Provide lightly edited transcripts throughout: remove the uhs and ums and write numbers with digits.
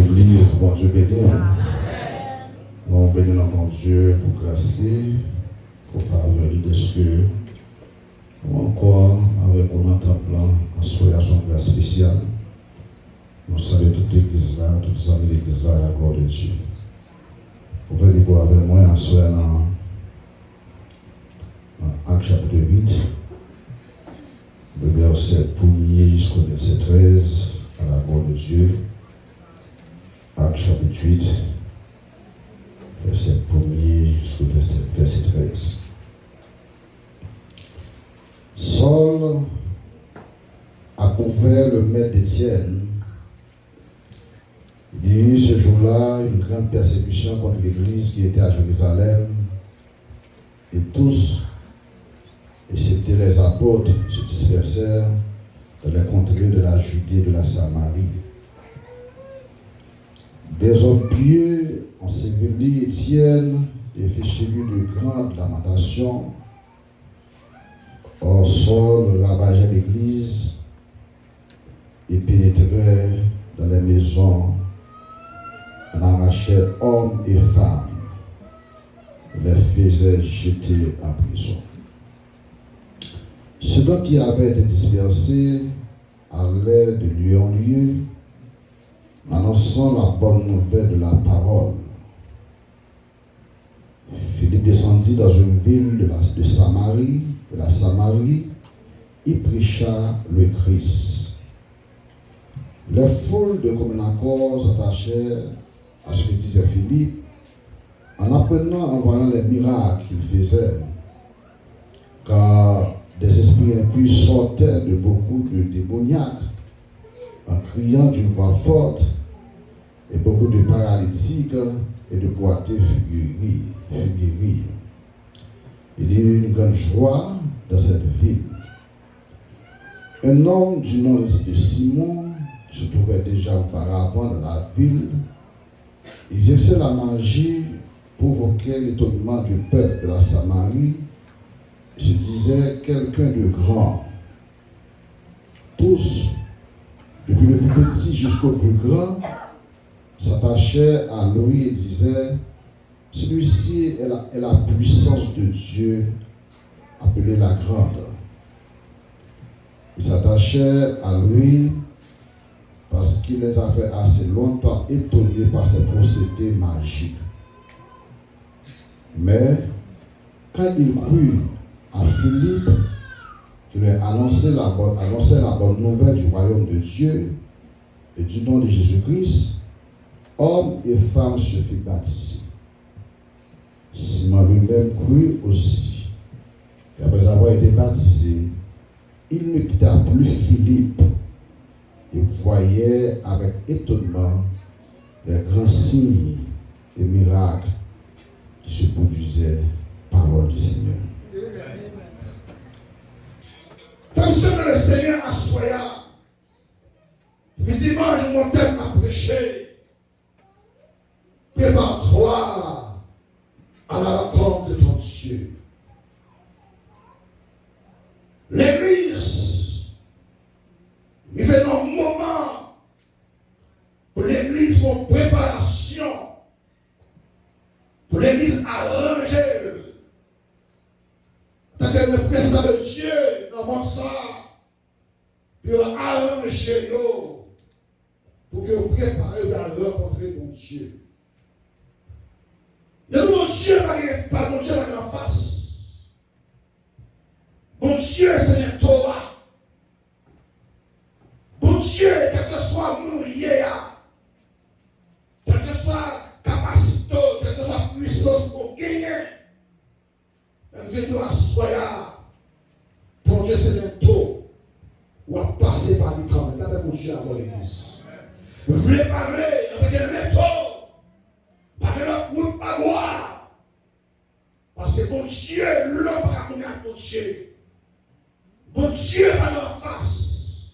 Église, bon Dieu béni. Nous bénissons bon Dieu pour grâce, pour faveur de ce que encore avec un temple en soirée son grâce spéciale. Nous saluons toute l'église là, toutes les amis de l'église là, la gloire de Dieu. Vous pouvez dire avec moi en soirée dans Acte chapitre 8, le verset 1er jusqu'au verset 13, à la gloire de Dieu. Acte chapitre 8, verset 1er jusqu'au verset 13. Saul a couvert le maître d'Étienne. Il y a eu ce jour-là une grande persécution contre l'église qui était à Jérusalem. Et tous, et c'était les apôtres, se dispersèrent dans les contrées de la Judée et de la Samarie. Des hommes pieux ensevelit Étienne et fit chez lui de grandes lamentations. Or, Saul ravageait l'église et pénétrait dans les maisons, en arrachait hommes et femmes, les faisait jeter en prison. Ceux qui avaient été dispersés allaient de lieu en lieu, annonçant la bonne nouvelle de la parole. Philippe descendit dans une ville de la Samarie, il prêcha le Christ. Les foules de commun accord s'attachèrent à ce que disait Philippe, en voyant les miracles qu'il faisait, car des esprits impurs sortaient de beaucoup de démoniaques, en criant d'une voix forte, et beaucoup de paralytiques et de boiteux figurés. Il y eut une grande joie dans cette ville. Un homme du nom de Simon se trouvait déjà auparavant dans la ville. Il exerçait la magie, provoquait l'étonnement du peuple de la Samarie, et se disait quelqu'un de grand. Tous, depuis le plus petit jusqu'au plus grand, s'attachaient à lui et disaient: celui-ci est la puissance de Dieu, appelée la grande. Ils s'attachaient à lui parce qu'il les avait assez longtemps étonnés par ses procédés magiques. Mais quand il crut à Philippe, qui lui annonçait la bonne nouvelle du royaume de Dieu et du nom de Jésus-Christ, hommes et femmes se firent baptiser. Simon lui-même crut aussi. Et après avoir été baptisé, il ne quitta plus Philippe et voyait avec étonnement les grands signes et miracles qui se produisaient par l'ordre du Seigneur. Fonctionne le Seigneur à Soya. Le dimanche, mon thème a prêché. Prépare-toi à la rencontre de ton Dieu. L'église, il fait un moment pour l'église en préparation, pour l'église arrangée. Tant que le président de Dieu dans mon sang, pour arranger pour que vous préparez à rencontrer mon Dieu. Le mon Dieu pas mon Dieu en face. Mon Dieu, c'est un Torah. Mon Dieu, quel que soit mon yéa, quelle que soit capacité, quelle que soit puissance pour gagner, venez à soya. Mon Dieu, c'est un taux. Ou à passer par les camps. Regardez mon Dieu avant l'église. Vous parler avec un taux. Par exemple, vous ne pas boire. Parce que mon Dieu, l'homme va venir à mon Dieu. Mon Dieu va en face.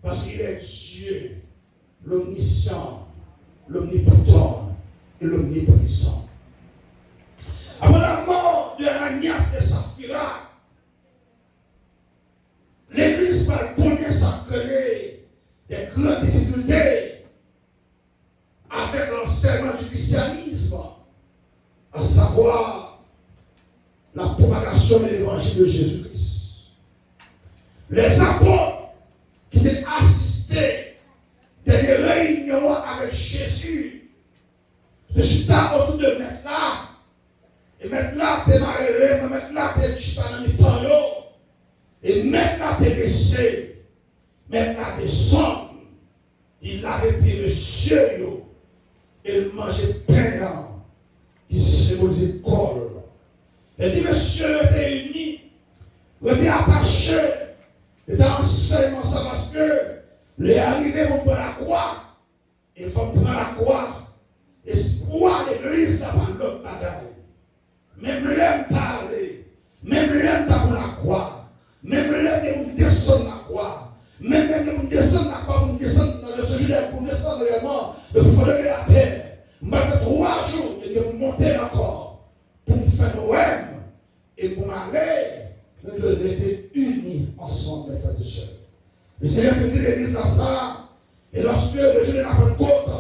Parce qu'il est Dieu, l'omniscient, l'omnipotent et l'omniprésent. Avant la mort de Ananias et Saphira, l'église va connaître sa créer des grandes difficultés. l'avènement du christianisme, à savoir la propagation de l'évangile de Jésus-Christ. Les apôtres qui étaient assistés dans des réunions avec Jésus, de chita autour de maintenant, et maintenant, tu es marié, maintenant, tu es chita dans les temps, et maintenant, tu es baissé, maintenant, tu descends. Il avait pris le ciel, et il mangeait pain qui symbolise col. Et dit, monsieur, était uni, vous êtes attaché, et dans l'enseignement, ça parce que les arrivés vont prendre la croix, ils vont prendre la croix, espoir l'église n'a pas l'autre bagaille. Même l'homme t'a allé, même l'homme t'a pour la croix, même l'homme descend la croix, même l'homme descend la croix, pour descendre dans le sujet, pour descendre réellement, pour lever la terre. Malgré 3 jours, et de monter encore, pour faire Noël, et pour m'aller, nous devons être unis ensemble, les frères et sœurs. Le Seigneur fait dire l'église dans ça, et lorsque le jour de la Pentecôte,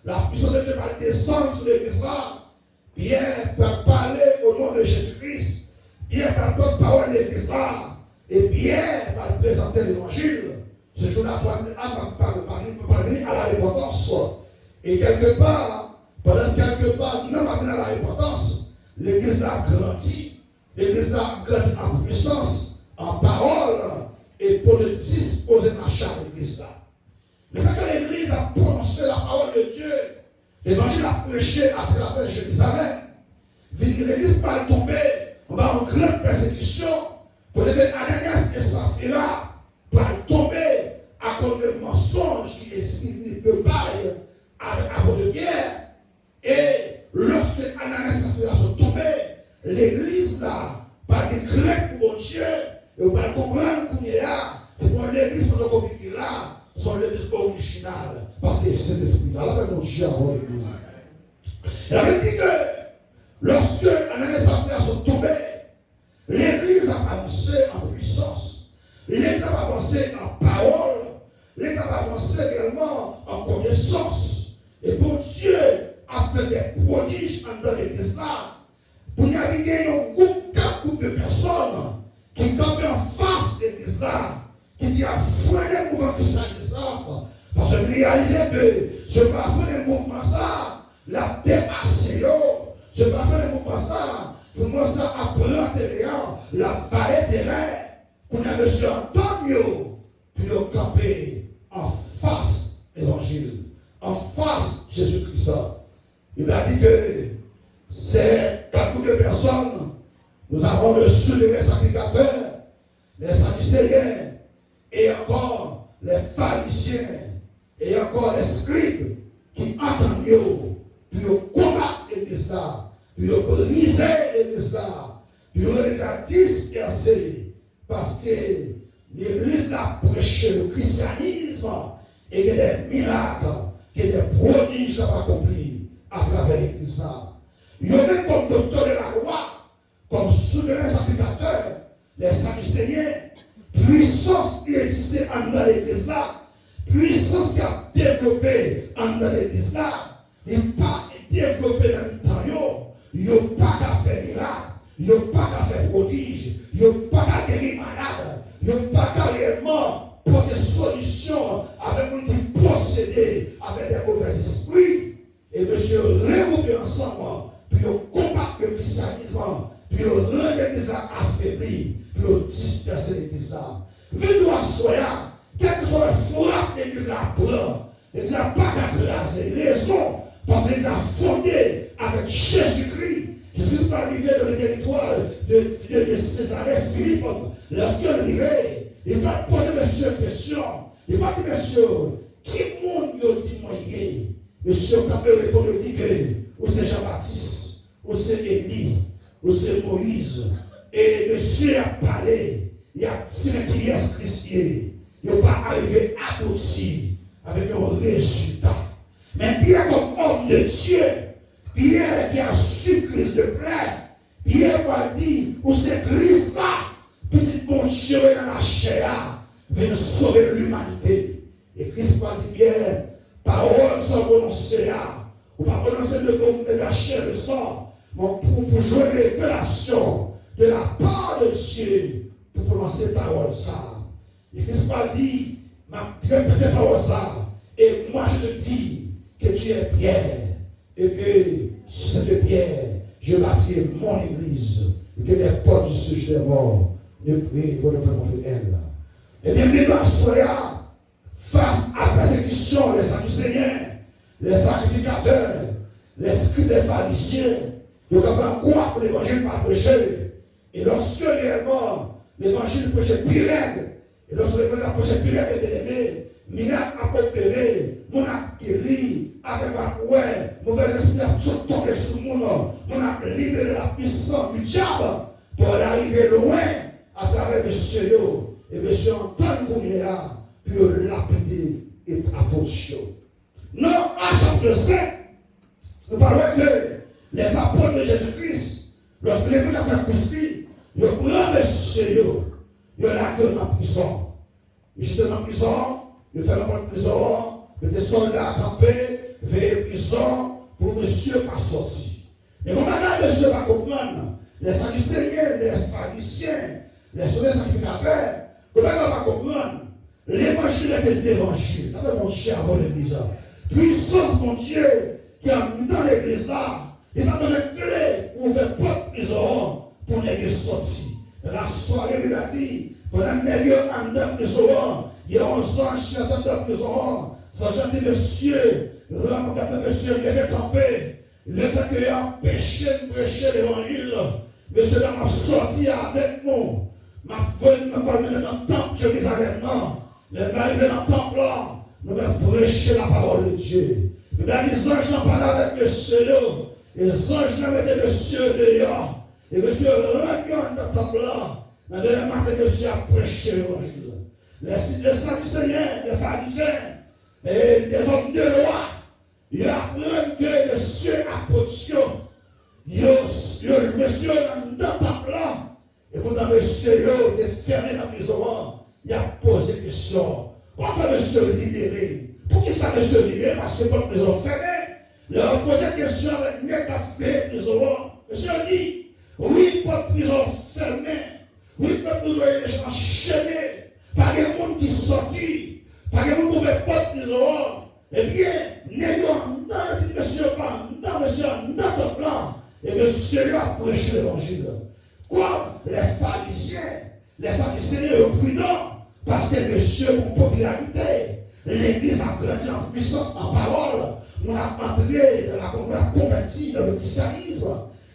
la puissance de Dieu va descendre sur l'église là, Pierre va parler au nom de Jésus-Christ, Pierre va donner parole de l'église là, et Pierre va présenter l'évangile. Ce jour-là, Abraham va parvenir à la repentance. Et quelque part, pendant quelque part, nous va venir à la repentance, l'église a grandi, l'église a grandi en puissance, en parole, et pour le disposer d'achat de l'église là. Mais quand l'église a prononcé la parole de Dieu, l'évangile a prêché à travers Jérusalem, l'église va tomber, on va avoir une grande persécution, pour les Ananias et Saphira va tomber à cause de mensonges qui expliquent le bail à cause de guerre. Et lorsque Ananias et Saphira sont tombés, l'église là, par des Grecs pour mon Dieu, et on va comprendre qu'on est là, c'est pour l'église pour le qui là, sont l'église originale, parce que c'est l'esprit là, là, mon Dieu avant l'église. Il avait dit que lorsque Ananias et Saphira sont tombés, l'église a avancé en puissance, l'église a avancé en parole, l'église a avancé également en connaissance. Et pour Dieu a fait des prodiges dans l'église là, pour naviguer un groupe, 4 groupes de personnes qui campaient en face de l'église là, qui dit à freiner le mouvement christianiste parce que réalisait que ce pas faire le mouvement ça, la dépassé, ce pas faire le mouvement ça, vraiment ça apprend terrain, la vallée terrain, qu'on a monsieur Antonio, puis au campé en face l'évangile, en face Jésus-Christ. Il a dit que ces 4 groupes de personnes, nous avons reçu les sacrificateurs, les sadducéens, et encore les pharisiens, et encore les scribes qui entendent, puis combattre l'église là, puis briser l'église là, puis les a dispersés, parce que l'église a prêché le christianisme, et qu'il y a des miracles, qu'il y a des prodiges accomplis à travers l'église là. Il y a même comme docteur de la loi, comme souverain sacrificateur, les sadducéens, puissance qui existait dans l'église là, puissance qui a développé dans l'église là, et pas développé dans le temps, il n'y a pas qu'à faire miracle, il n'y a pas qu'à faire prodige, il n'y a pas qu'à guérir malade, il n'y a pas qu'à réellement pour des solutions avec nous qui posséder avec des mauvais esprits. Et monsieur, regrouper ensemble, puis combattre le christianisme, puis rendre l'église affaiblie, puis disperser l'église là. Venez-nous à soya, quelle que soit la frappe de l'église là prend, l'église n'a pas qu'à placer raison, parce qu'elle a fondé avec Jésus-Christ. Jésus est arrivé dans le territoire de Césarée Philippe. Lorsqu'il est arrivé, il va poser monsieur une question. Il va dire, monsieur, qui monde il dit moyen? Monsieur Capé répond, il dit que ou c'est Jean-Baptiste, ou c'est Élie, ou c'est Moïse. Et monsieur a parlé, il a tiré qui est Christian. Il n'est pas arrivé abouti avec un résultat. Mais Pierre, comme homme de Dieu, Pierre qui a su Christ de près, Pierre va dire, où c'est Christ là, petit bon Dieu dans la chair, vient sauver l'humanité. Et Christ va dire, Pierre, paroles sont prononcées là, On va prononcer le nom de la chair et le sang. Pour jouer les révélations de la part de Dieu. Pour prononcer parole ça. Et Christ m'a dit, m'a répété parole ça. Et moi je te dis que tu es Pierre. Et que cette pierre, je bâtirai mon église. Et que les portes du sujet des morts ne prient contre elle. Et bien, les soya face à la persécution, les Sadducéens, les sacrificateurs, les scribes, les pharisiens, ils ont croire que l'évangile pas prêché. Et lorsque réellement l'évangile prêchait pire, et lorsque l'évangile prêchait pire et bien-aimé, miracle a opéré, mon a guéri, avec ma ouais, mauvais esprit a tout tombé sur mon a libéré la puissance du diable pour arriver loin à travers monsieur. Et monsieur entend combien puis lapider et approcher. Non, à chapitre 5, nous parlons que les apôtres de Jésus-Christ, lorsque les gens ont fait crucifix, ils ont pris monsieur, ils ont lâché dans la prison. Ils étaient dans la prison, ils ont fait la prison, des soldats campés, veillent la prison pour monsieur pas sortir. Et comment monsieur va comprendre, les Sadducéens, les pharisiens, les sacrificateurs, comment on va comprendre? L'évangile était l'évangile. Avec mon cher avant l'église. Puissance, mon Dieu, qui a mis dans l'église là. Il n'a pas besoin de clé pour ouvrir porte prison pour l'église sortir. La soirée, il a dit, pendant que les gens en dans prison, il y a un ange dans la prison. Son gentil monsieur, monsieur, il avait campé. Le fait qu'il a empêché de prêcher l'évangile. Monsieur, là, m'a sorti avec nous. Ma bonne m'a parlé dans le temple de Jérusalem. Les arrivés dans le temple là, nous allons prêcher la parole de Dieu. Nous allons les anges n'ont parlé avec monsieur. Les anges n'ont mis monsieur dehors. Et monsieur regarde dans le temple là. Dans le matin, monsieur a prêché l'évangile. Les Sadducéens, les pharisiens, et les hommes de loi, ils apprennent que monsieur a prêché. Monsieur dans le temple là. Et quand monsieur est fermé dans la prison, il a posé des questions. Pourquoi monsieur libéré? Pour qui ça monsieur libéré? Parce que votre prison fermée. Il a posé des questions avec mes cafés, prison. Monsieur dit, oui, votre prison fermée. Oui, votre prison est enchaînée. Pas de monde qui sortit. Pas de monde qui ouvre votre prison. Eh bien, négocions dans monsieur, dans monsieur, dans ton plan. Et monsieur a prêché l'évangile. Quoi? Les pharisiens, les Sadducéens sont prudents parce que monsieur a une popularité. L'église a grandi en puissance, en parole. On a entré on a converti dans le christianisme.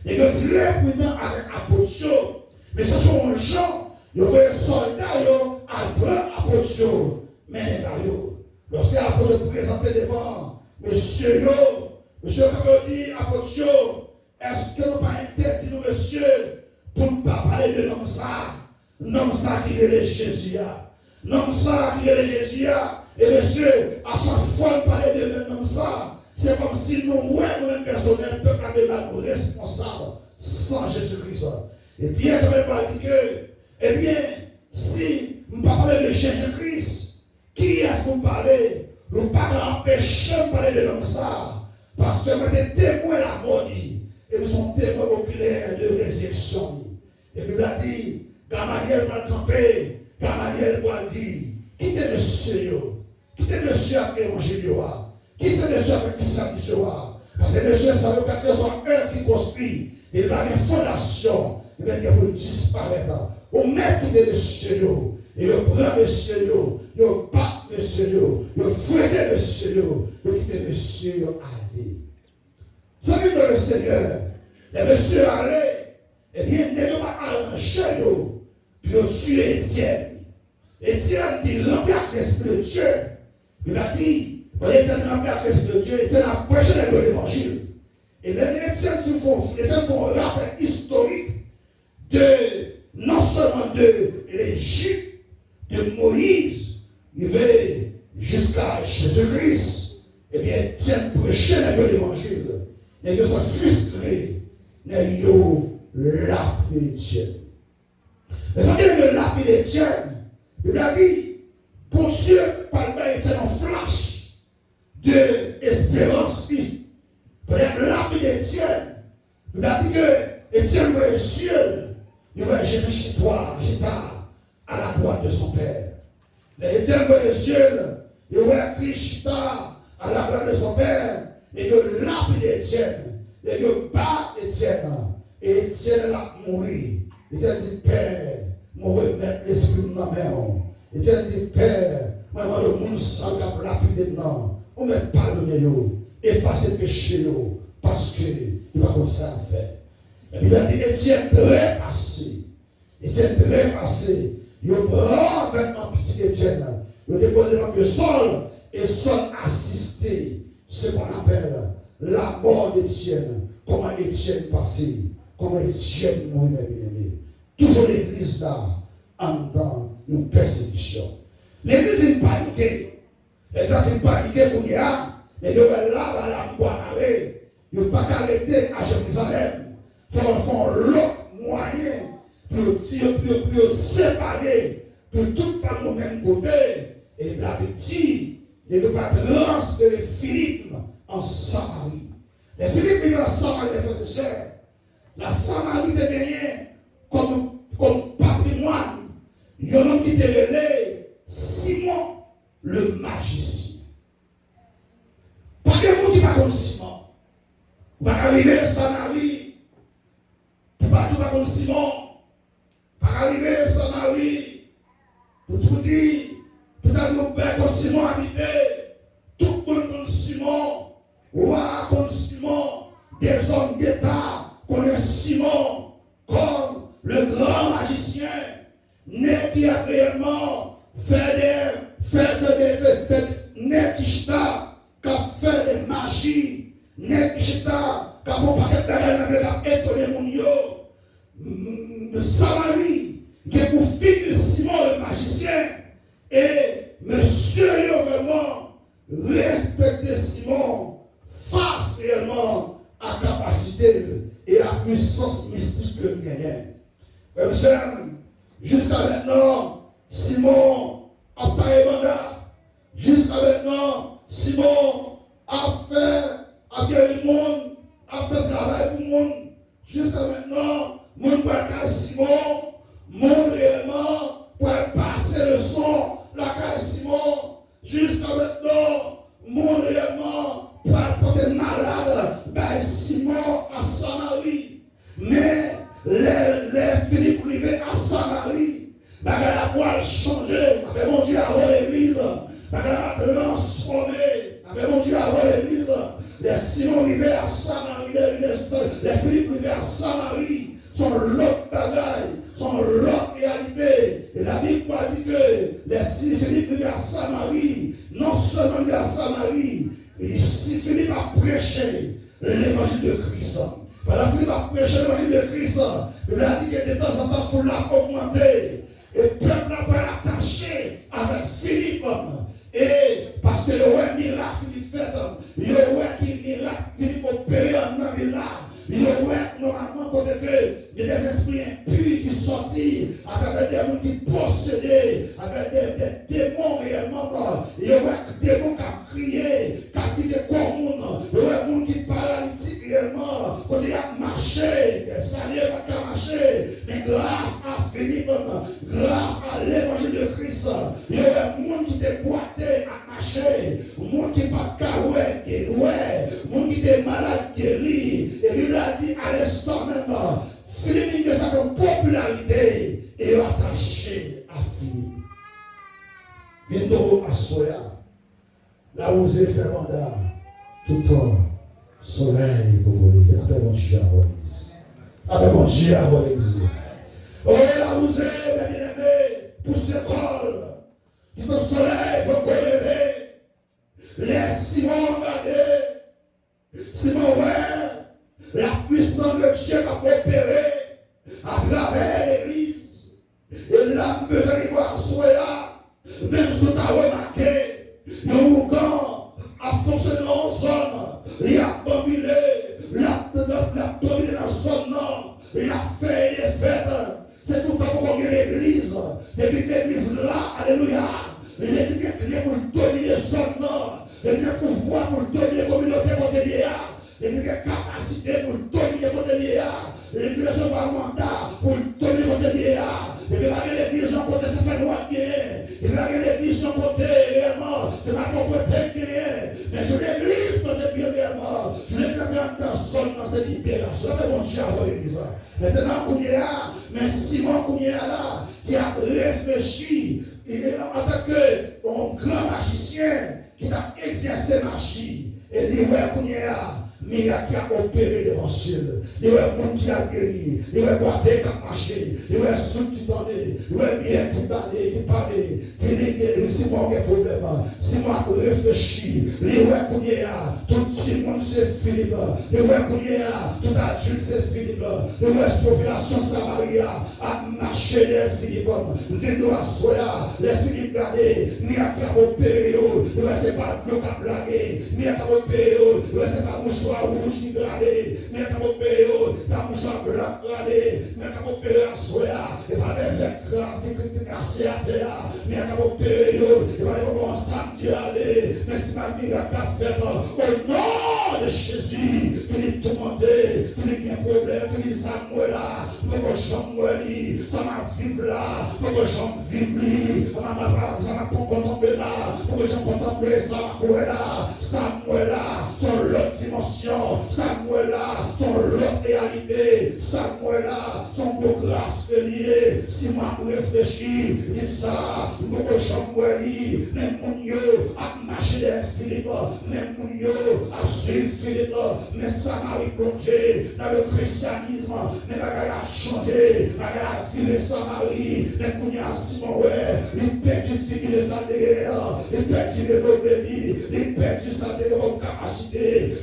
Et que très prudent avec l'apôtre. Mais ce sont les gens, il y a des soldats après l'apôtre. Mais les barrières. Lorsque l'apôtre est présenté devant monsieur, monsieur, comme on dit, apôtre, est-ce que nous pas interdit, nous, monsieur, pour ne pas parler de l'homme ça qui est Jésus, l'homme ça qui est Jésus, et monsieur, à chaque fois nous parler de l'homme ça, c'est comme si nous-mêmes personnels, le peuple avait mal responsable sans Jésus-Christ. Et bien, quand même, pas dit que, eh bien, si nous ne parlons pas de Jésus-Christ, qui est-ce qu'on parler? Nous ne pas empêcher de parler de l'homme ça, parce que nous sommes témoins de la mort. Et nous sommes témoins oculaires de réception. Et puis il a dit, Gamaliel va camper, Gamaliel va dire, quittez monsieur, avec l'évangile, quittez monsieur avec qui ça dit, parce que monsieur, ça veut dire que son œuvre qui construit, il va une fondation, il va dire, vous disparaître. On met quitter monsieur, et on prend monsieur, on bat monsieur, on fouette monsieur, on quitte monsieur, allez. Ça veut dire le Seigneur, les messieurs allaient, eh bien, ils n'ont pas arrangé, puis ils ont tué Étienne. Étienne dit, remplace l'Esprit de Dieu. Il a dit, Étienne remplace l'Esprit de Dieu, Étienne a prêché l'évangile. Et les Étienne font un rappel historique de, non seulement de l'Égypte, de Moïse, il va jusqu'à Jésus-Christ. Eh bien, Étienne prêchait l'évangile. Et ils sont frustrés. Ils ont lapidé Étienne. Mais quand il a lapidé Étienne, il a dit, pour Dieu, par le Étienne en flash d'espérance. de son père, et de lapide Étienne, et de bat Étienne, et Étienne l'a mouru. Étienne dit, Père, moi remettre l'esprit de ma mère. Étienne dit, Père, moi le monde sans lapide non, on ne m'a pardonné, effacer le péché, parce que il va comme ça faire. Il a dit, Étienne très passé. Étienne très passé. Il prend vraiment petit Étienne. Il dépose le sol et sol assisté. Ce qu'on appelle la mort d'Étienne. Comment Étienne passé. Comment Étienne mourit, mes bien-aimés. Toujours l'église là, en dans une persécution. L'église est paniquée. Les gens sont paniqués pour y aller. Mais ils sont là, la boîte arrêt. Ils ne peuvent pas arrêter à Jérusalem. Ils font l'autre moyen pour séparer, pour tout par le même côté. Et la petite, ils ne peuvent pas transférer Philippe en Samarie. Les Philippe viennent en Samarie, les frères et sœurs. La Samarie est gagnée comme patrimoine. Ils ont quitté le lait Simon le magicien. Pas de monde qui va comme Simon. Va arriver à Samarie. Tout pas comme Simon. Va arriver à Samarie. Pour tout dire, tout un groupe comme Simon habité. Tout le monde comme Simon. Roi comme Simon. Des hommes d'État connaissent Simon comme le grand magicien. Né qui a réellement fait Nekishta, qui a fait des magies, Nekishta, qui a fait un paquet de bagages, qui a étonné mon yo. Samarie, qui est pour fils de Simon le magicien, et monsieur yo vraiment respecté Simon face réellement à capacité et à puissance mystique que gagnait. Jusqu'à maintenant, Simon a fait mandat. Jusqu'à maintenant, Simon a guéri le monde, a fait travail pour le monde. Jusqu'à maintenant, mon père Simon, mon réellement, pour passer le son, la case Simon. Jusqu'à maintenant, mon réellement, pour porter malade, ben Simon à Samarie. Mais les Philippe arrivés à Samarie, ben la voile changé, ben mon Dieu avant l'église. La transformé, avec mon Dieu avant l'église, les Simon arrivés à Samarie, les Philippe arrivés à Samarie, sont l'autre bagaille, sont l'autre réalité. Et la Bible dit que les Philippe arrivés à Samarie, non seulement arrivés à Samarie, si Philippe a prêché l'évangile de Christ. Pendant Philippe a prêché l'évangile de Christ, il a dit que de temps en temps, il faut l'augmenter. Et le peuple n'a pas attaché avec Philippe. Et parce que le roi miracle Philippe fait, le roi qui miracle Philippe opéré en homme là, le roi normalement pour que il y a des esprits impurs qui sortent à travers des gens qui possédaient, avec des démons réellement, il y a des démons qui ont crié, qui ont dit des corps, il y a des gens qui paralytiques réellement, quand il a marché, des salaires qui ont marché, mais grâce à Philippe, grâce à l'évangile de Christ, il y a des gens qui étaient boités à marcher, des gens qui n'ont pas caroué, des gens qui étaient malades guéris, et lui a dit à l'instant même, Philippe a sa popularité et attaché à Philippe. Bientôt à Soya, là où j'ai fait mandat, tout le temps, soleil pour vous dire, avec mon Dieu avant l'église. Avec mon Dieu avant l'église. Oh, là où j'ai, mes bien-aimés, pour ce col, tout le soleil pour vous lever. Les Simon regardez, Simon ouais. La puissance de Dieu a opéré à travers l'église. Et la miséricorde soit, même si tu as remarqué, le mouvement a fonctionné en zone, il a dominé, dans son nom, il a fait les fêtes. C'est tout pour qu'on ait l'église. Depuis l'église là, alléluia, l'église est créée pour dominer son nom. L'église a pouvoir pour dominer la communauté côté l'église a capacité pour dominer votre liéa. L'église a un mandat pour dominer votre liéa. Et puis, l'église en côté, ça fait loin bien. Et puis, l'église en côté, réellement, c'est ma propreté qui est. Mais je l'église réellement, je l'ai dans son dans cette libération. C'est mon Dieu avant l'église. Maintenant, Kounia, mais Simon Kounia là, qui a réfléchi, il est en tant que un grand magicien qui a exercé magie. Et il dit, ouais, Kounia. Miracle qui a opéré devant ciel. Il y a un monde qui a guéri. Il y a un boîte qui a marché. Il y a un sou qui tendait. Il y a un bien qui parlait. Qui dit que si moi j'ai un problème, si moi je réfléchis, il y a tout le monde c'est Philippe. Il y a tout adulte c'est Philippe. Il y a la population Samaria a marché les Philippe. Nous à soya, les Philippe gardés. Miracle qui a opéré. Il y a c'est pas le cap blagué. Miracle qui a opéré. Il y a c'est pas mouchoir rouge qui gradé, mais quand on paye, la mouchoir blanc gradé, mais quand on paye à soya, et pas les crabes qui cassent à terre, mais quand on paye, et pas les bons samedi aller, mais si ma miracle a fait, au nom de Jésus, fini tout monter, fini qu'il y a un problème, fini ça moi là, mon chambre ça m'a vivre là, mon chambre vivre là, ça m'a pas contempler là, mon chambre contempler ça m'a là, ça moi là, sur l'autre dimension. Samuel là, son l'autre réalité, Samuel là, son beau grâce lié. Si moi réfléchis, dis ça, mon Samuel, même mon yo a marché des Philippe, même mon yo a suivi Philippe, mais ça m'a replongé dans le christianisme, mais elle a changé, elle a viré Samarie, même mon yo a Simon, ouais, il perdu figure de sa derrière, il perdu les problèmes, il perdu sa capacité,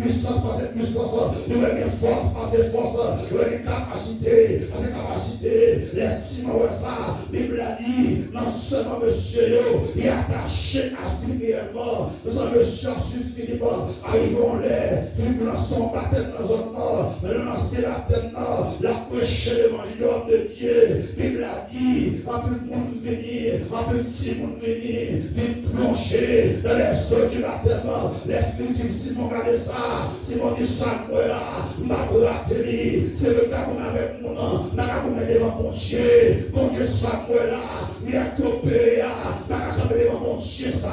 puissance par cette puissance, nous avons une force par cette force, nous avons une capacité par cette capacité. Les Simon ça, la Bible a dit, non seulement monsieur, il est attaché à Philippe réellement, nous sommes monsieur sur Philippe, arrivons les, Philippe dans son baptême dans un nord, mais nous lancez la tête nord, la prêcher l'évangile de Dieu. La Bible a dit, un peu de monde venir, un petit monde venir, vient plonger dans les eaux du baptême, les Philippe, Simon regardez ça. Simon dit Samuel là, m'a raté, c'est le gars qu'on avait mon nom, n'a pas qu'on est devant mon Dieu, mon Dieu Samuel là, il a coupé, n'a pas qu'on est devant mon Dieu ça,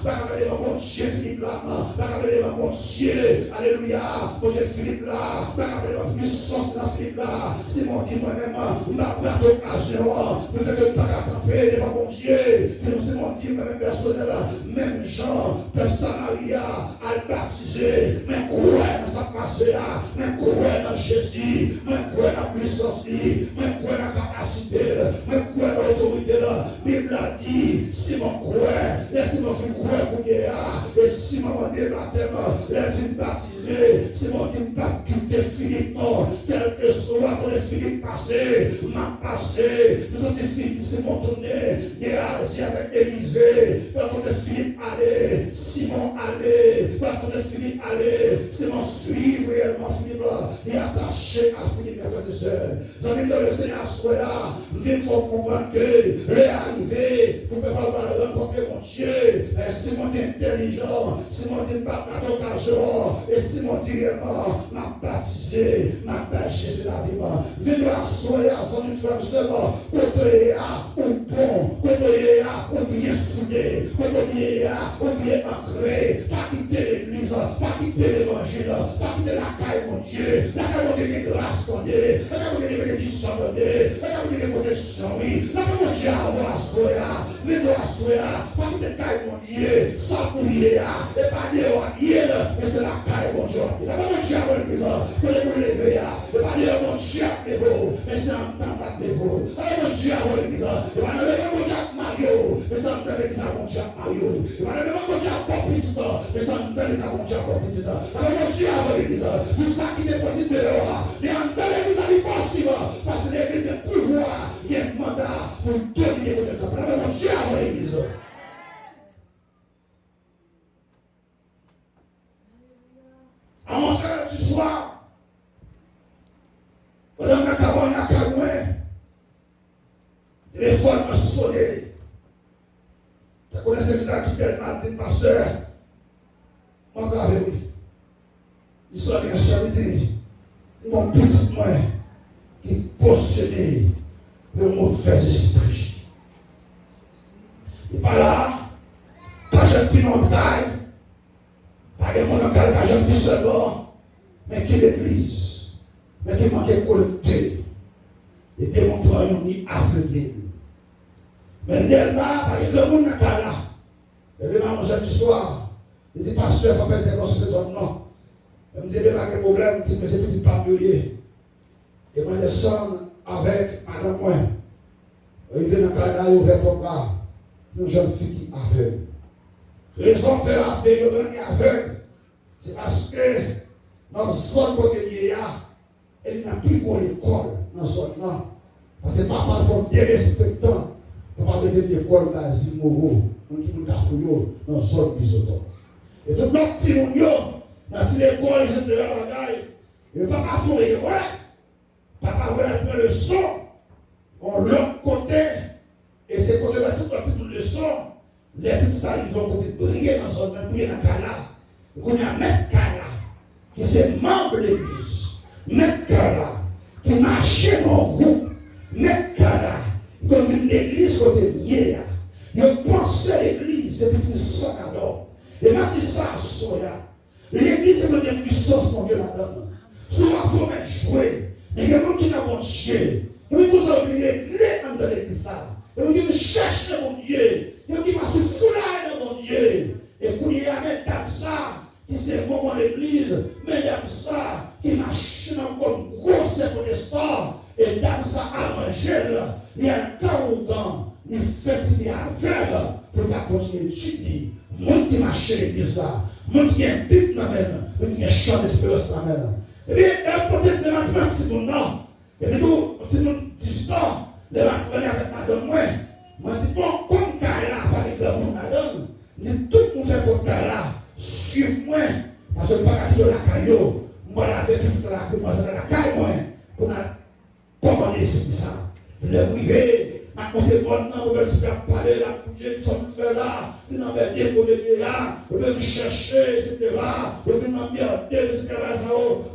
n'a pas qu'on est devant mon Dieu Philippe là, n'a pas qu'on est devant mon Dieu, alléluia, mon Dieu Philippe là, n'a pas qu'on est devant puissance dans Philippe là, Simon dit moi-même, n'a pas d'occasion, vous êtes pas à camper devant mon Dieu, Simon dit moi-même personnel, même Jean, de Samaria, à le baptiser, mais quoi dans sa passé, mais quoi dans Jésus, mais quoi dans la puissance, mais quoi dans la capacité, mais quoi dans l'autorité. La Bible a dit, Simon croit, et Simon fait croire pour Dieu, et Simon m'a dit baptême, les filles baptisées, Simon dit pas quitter Philippe, quel que soit pour les Philippe passé, m'a passé, nous sommes des filles qui se sont tournées, et avec Élisée, quand on est Philippe allé, Simon allé, quand on est Philippe allé, Simon suit réellement Philippe, et attaché à Philippe, mes frères et sœurs. Amis de le Seigneur soit là, il faut comprendre que réarriver, pour ne pas rencontrer mon Dieu, Simon dit intelligent, Simon dit pas d'occasion, et Simon dit réellement, m'a baptisé, m'a bâché sur la vie. Venez à soyer à son frère seulement, côté A, ou bon, côté A, ou bien soudé, côté A, ou bien ancré, pas quitter l'église, pas quitter l'évangile, pas quitter la caille, mon Dieu, la caille, mon Dieu, des grâces, mon Dieu, la caille, mon Dieu, des bénédictions, mon Dieu, la caille, mon Dieu, des protections, oui, la caille, mon Dieu, à soya, venez à soya, pas quitter la caille, mon Dieu, sans couiller, et pas dire, mais c'est la caille, mon Dieu, la caille, mon Dieu, à l'église, pour les lever, et pas dire, mon Dieu, mais c'est un temps d'appeler-vous, mon Dieu, à l'église, et pas dire, mon Dieu, Mario, mais c'est un temps d'église, mon Dieu, Mario, et pas dire, mon Dieu, Popiste, mais c'est un temps d'église, mon Dieu, Popiste, mon Dieu, à l'église, tout ça qui est possible de l'heure, mais en temps d'église, c'est impossible, parce que l'église est pouvoir, il y a un mandat pour dominer votre camp, mon Dieu, à l'église. À mon frère du soir, pendant que on a calmé, téléphone m'a sonné. Tu connais ce visage qui vient de matin, pasteur? Mon frère, oui. Il sonne un seul, il dit, mon petit moi qui possédait le mauvais esprit. Et par là, quand je finis mon taille, par Pas de monde dans le jeune fille seulement, mais qui l'église, mais qui manque de collecter. Et démontrant ni aveuglé. Mais là, pas de monde dans le cas. Et le maman, jeudi soir, il dit, pasteur, il faut faire des conseils de ton nom. Il me dit, il n'y a pas de problème, il me dit, c'est petit papier. Et moi, je descends avec madame moi. Il vient dans le cas, il ouvert pour là. Une jeune fille qui est aveugle. Raison de faire aveugle, il est aveugle. C'est parce que dans la zone où il y a, il n'a plus pour l'école dans la zone là. Parce que papa il faut bien respectant. Papa mettre l'école dans Zimoro, dans la zone bisoton. Et tout le petit monde, dans l'école, ils sont de la bagaille. Et papa faut y ouais. Papa va prendre le son. On l'autre côté. Et c'est côté là tout le petit monde le son. Les petits salles vont côté briller dans son même briller dans le cas là. Qu'on a même Kala, qui c'est membre de l'église, même Kala, qui marchait dans le groupe, même Kala, comme une église côté mieux. Il pensait l'église, c'est petit sang alors. Et m'a dit ça à Soya. L'église, c'est une puissance pour Dieu là-dedans. Soit pour mettre jouer, mais il y a des gens qui n'ont pas chier. Il y a des gens qui ont oublié les dans l'église là. Il y a des gens qui cherchent mon Dieu. Il y a des gens qui sont foulés dans mon Dieu. Et qu'on y a même ça. Qui c'est bon dans l'église, mais dame ça, qui marche dans comme grosse protestant, et dame ça à manger, il y a un carreau, il fait il y a un verre pour qu'elle continue d'étudier. Monde qui marche dans l'église là, monde qui a un but dans la main, monde qui a un champ d'espérance dans la main. Et bien, peut-être que maintenant, c'est mon nom. Et puis, nous, si nous disons, les matins avec madame, moi, je dis, bon, comme Kala, par exemple, madame, je dis, tout le monde fait pour Kala. Sur moi, parce que je ne vais pas quitter la caillou, moi la bêtise là, que moi c'est la caille, moi, pour commander ça. Le privé, à côté de moi, on va se faire parler là, pour que nous sommes faits là, nous n'avons pas bien pour les là, on veut nous chercher, etc. On veut nous emmerder, etc.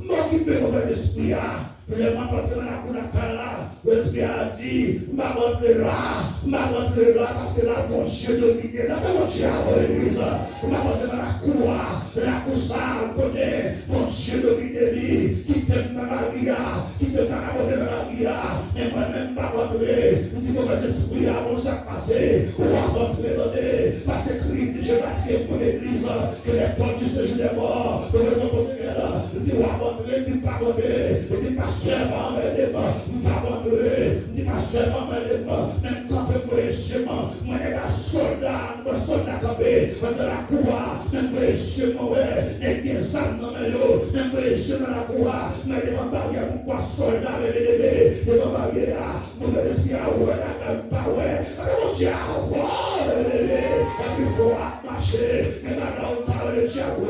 Moi qui peux mauvais esprit là. Vraiment, parce que la Kounakala, l'esprit a dit, m'a rentré là, parce que là, mon Dieu domine, là, mon Dieu a l'église, m'a rentré dans la cour ça, on connaît, mon Dieu domine lui, qui t'aime dans Maria, qui t'aime dans la Maria, et moi-même, m'a rentré, je dis, mauvais esprit, on s'est passé, on va rentrer dans les, parce que Christ, je bâtis pour l'église, que les portes du séjour des morts, que le monde est là, je dis, on va rentrer, je dis, pas rentrer, je dis, pas seulement dis pas seulement même quand je peux essayer, moi les soldats campés dans la cour, même pour essayer, et bien ça dans mes lots, même pour essayer dans la cour, mais devant barrière, mon quoi soldat, devant barrière, mon esprit à oué, pas oué, mon Dieu à oué, il faut marcher, et maintenant on parle de diable,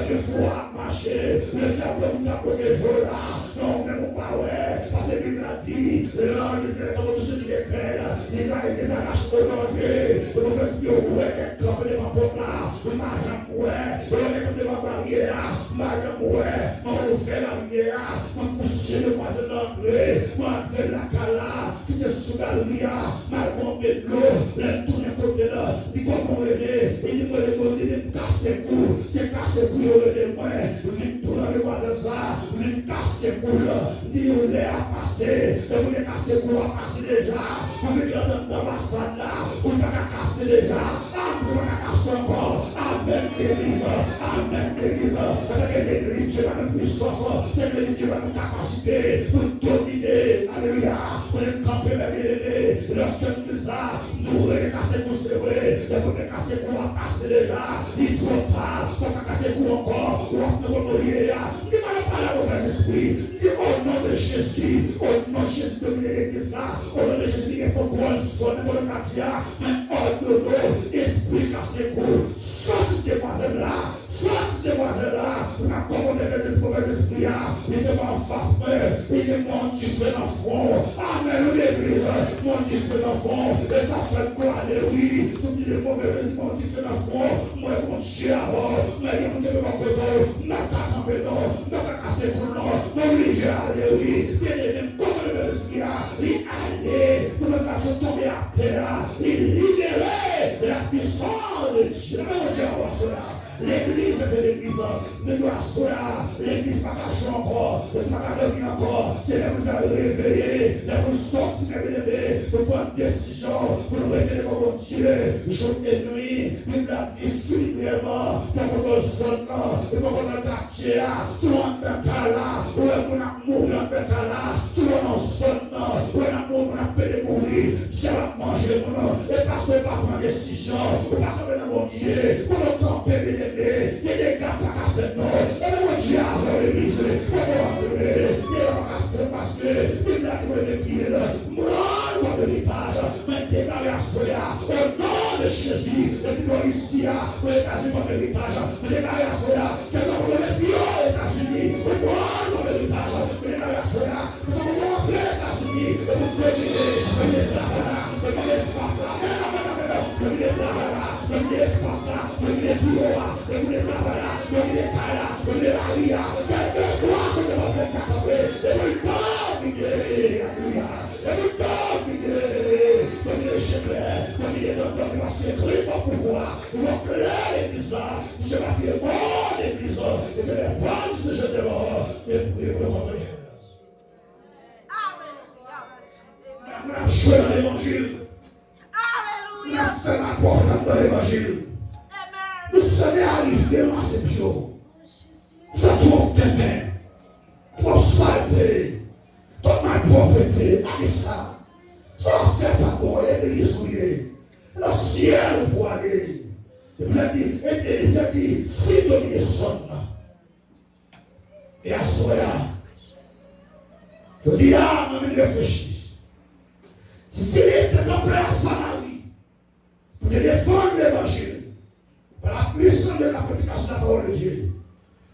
il faut marcher, le diable nous a protégé là. Non, mais mon pas ouais, parce que Bible a dit, l'ange de tout ce qui est clair, les arraches au danger, le mauvais esprit au ouais, les campes devant peuple là, le marchand ouais, le campes devant barrière, madame ouais, mon ouvert la barrière, mon coucher de poison d'entrée, mon entrée la cala, qui est sous galerie, ma bombe de l'eau, le tourner côté là, dit comment on est, il dit moi le bon, il dit casser cou, c'est casser cou, il est moi, il tourne le voisin ça, il casser dit on est à passer, et vous les cassez pour passer déjà, vous êtes dans l'ambassade là, vous ne pouvez pas casser déjà, vous ne pouvez pas casser encore, amen l'église, avec l'église, Dieu va nous puissance, l'église, Dieu va nous capacité, pour dominer, alléluia, pour les camper, mes bien-aimés, lorsque nous disons ça, nous les casser pour se et vous les casser pour passer déjà, il ne faut pas, pour pas casser pour encore, ou on ne peut mourir, dis-moi pas la mauvaise esprit, au nom de Jésus, au nom de Jésus, dominer l'église là, au nom de Jésus, il est pour qu'on sonne pour le quartier, un ordre esprit cassé pour sortir des demoiselles là, on a commandé les mauvais esprits, il est en face peur, il est mon Dieu fait dans le front, amen, l'église, mon Dieu fait dans le front, et ça fait quoi, oui, tout dit les mauvais, mon Dieu fait dans le front, moi, mon Dieu avant, mais mon Dieu fait dans le front, n'a pas campé non, n'a pas cassé pour non, obligé à aller, oui, bien aimé, comme le esprit, il allait, nous nous faisons tomber à terre, il libérait de la puissance de Dieu, mon Dieu, l'église est l'église. Mais nous assoyons, l'église pas caché encore, l'église pas dormi encore. C'est là que vous allez réveiller, là que vous sortez, pour prendre une décision, pour nous révéler comme mon Dieu, jour et nuit, il l'a dit fidèlement, pour qu'on sonne, et pour qu'on quartier, tu vois un cas là, où on a mouru en cas là, tu vois un sonne, où on a mouru, on a payé mourir, Dieu a mangé mon nom, et parce que pas prendre décision, ou pas comme un bon Dieu, pour nous camper les bébés, il y a des gars qui ont fait non, et le Dieu a fait l'église, pour nous appeler, il a fait parce que, il a trouvé les pieds là, moi, moi, l'héritage, mais démarrer à Soya, au nom de Jésus, et dis-moi ici, pour les États-Unis, pour l'héritage, démarrer à Soya, quelqu'un pour les pieds aux États-Unis, au nom de l'héritage, démarrer à Soya, nous allons rentrer aux États-Unis, et vous dominer, le travail, le l'espace là, le travail là, le l'espace là, le bureau là, le travail là, le travail là, le rallye là, quel que soit que nous allons s'accomplir, et vous dominer, alléluia, et vous dominer, dominer chez clair, dominer dans le temps, parce que Christ va pouvoir, il va clair l'église là, si je vais faire bon l'église, et que les bonnes se jettent dehors, et vous pouvez vous retenir. On a joué dans l'évangile. On a fait la porte dans l'évangile. Nous sommes arrivés à cette chose. Ça trop tétin, trop saleté, trop mal pauvreté, avec ça. Ça fait pas bon, l'église souillée. Le ciel pour aller. Il a dit, fille de sonne. Et à Soya, je dis, je réfléchis. Si Philippe est campé à Samarie pour défendre l'évangile par la puissance de la prédication de la parole de Dieu,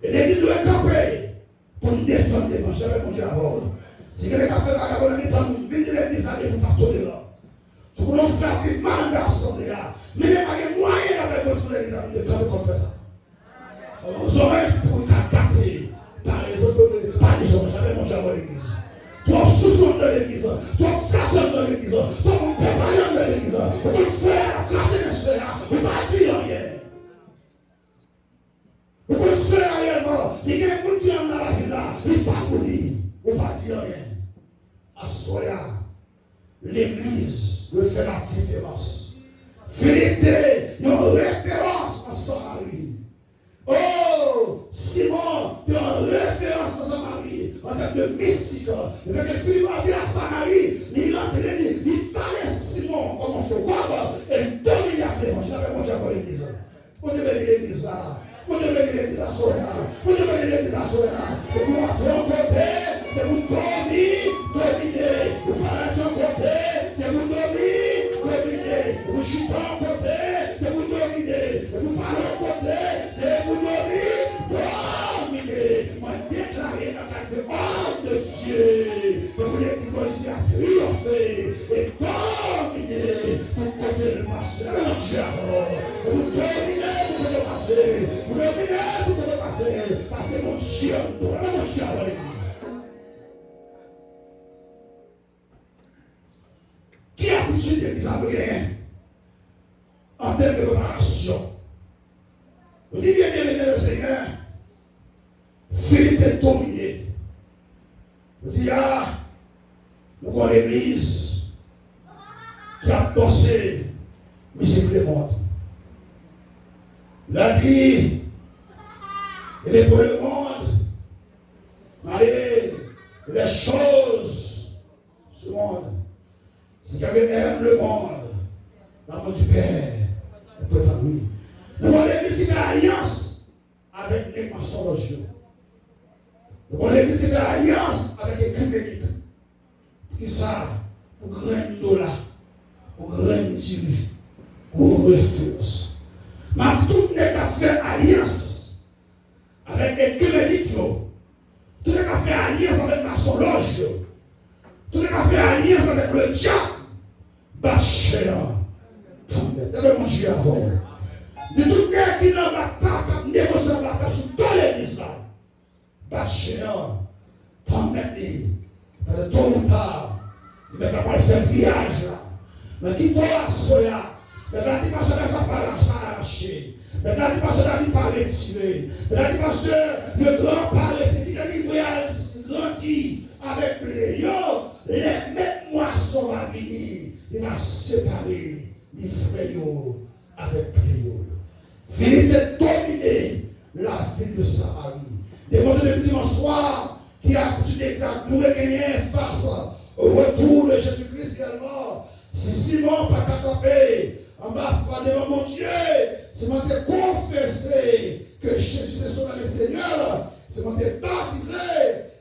et l'église doit camper pour défendre l'évangile avec mon Dieu à bord. Si quelqu'un a fait la parole de Dieu, nous venons de l'église aller pour partout de là. Si vous voulez faire vivre mal garçon de là, mais il n'y a pas de moyen d'avoir besoin de l'église de camper pour faire ça. Vous aurez pour capter par les autres, par les autres, j'avais mon Dieu à l'église. Toi, sous-son de l'église, toi, frappant de l'église, toi, mon préparant de l'église, mon frère, garder le Seigneur, vous ne pas dire rien. Vous ne faire rien, il y a un monde qui est dans la ville là, il n'est pas pour lui, vous ne pas dire rien. À Soya, l'église veut faire la différence. Vérité, il y a une référence à Samarie. Oh, Simon, tu as une référence à Samarie en termes de mystique. Il fait que Philippe a dit à Samarie, il fallait Simon comme on fait quoi, et dominer l'évangile. J'avais mon Dieu à l'église. Vous devez l'église là. Vous devez l'église à Soya. Vous devez l'église à Soya. Et vous à ton côté, c'est vous dominer. Vous parlez à ton côté, c'est vous dominer. Vous chutez à côté, c'est vous dominer. Vous parlez à côté, c'est vous dominer. Moi, déclaré la carte de homme de Dieu. Que vous l'église aussi a triomphé et dominé pour côté le passé. Vous dominez pour le passé. Vous dominez pour le passé. Parce que mon chien, mon chien à l'église. Qui attitude l'église à rien en termes de préparation? Vous dites bien aimé le Seigneur. Philippe est dominé. Vous dites, nous avons l'église qui a dansé, mais c'est le monde. La vie, elle est pour le monde. Allez, les choses, ce monde. Si quelqu'un aime le monde, l'amour du Père, il peut être oui. Nous avons l'église qui fait alliance avec les mensonges. Nous avons l'église qui fait alliance avec les criminels. Qui ça? Pour grain dollar, pour grain tiré, pour référence. Mais tout le monde a fait alliance avec les criminels. Tout le monde a fait alliance avec ma songe. Tout le monde a fait alliance avec le diable. Bachéa. T'avais mon Dieu avant. De tout le monde qui n'a pas ta négociation sur toute l'église là. Bachéa. T'emmène. Parce que tôt ou tard, il ne va pas faire triage là. Mais qui t'a Soya, mais là, tu vas se faire ça par arracher. Maintenant, dit pasteur David pas retiré. Maintenant, dit pasteur, le grand pas retiré. Il a livré à grandir avec les mêmes moissons à venir. Il va séparer les frères avec les Philippe de dominer la ville de Samarie. Demandez le dimanche soir qui a tué nous gagner face au retour de Jésus-Christ également. Si Simon pas camper en bas devant mon Dieu, c'est moi qui confessé que Jésus c'est son ami Seigneur, c'est moi qui baptisé,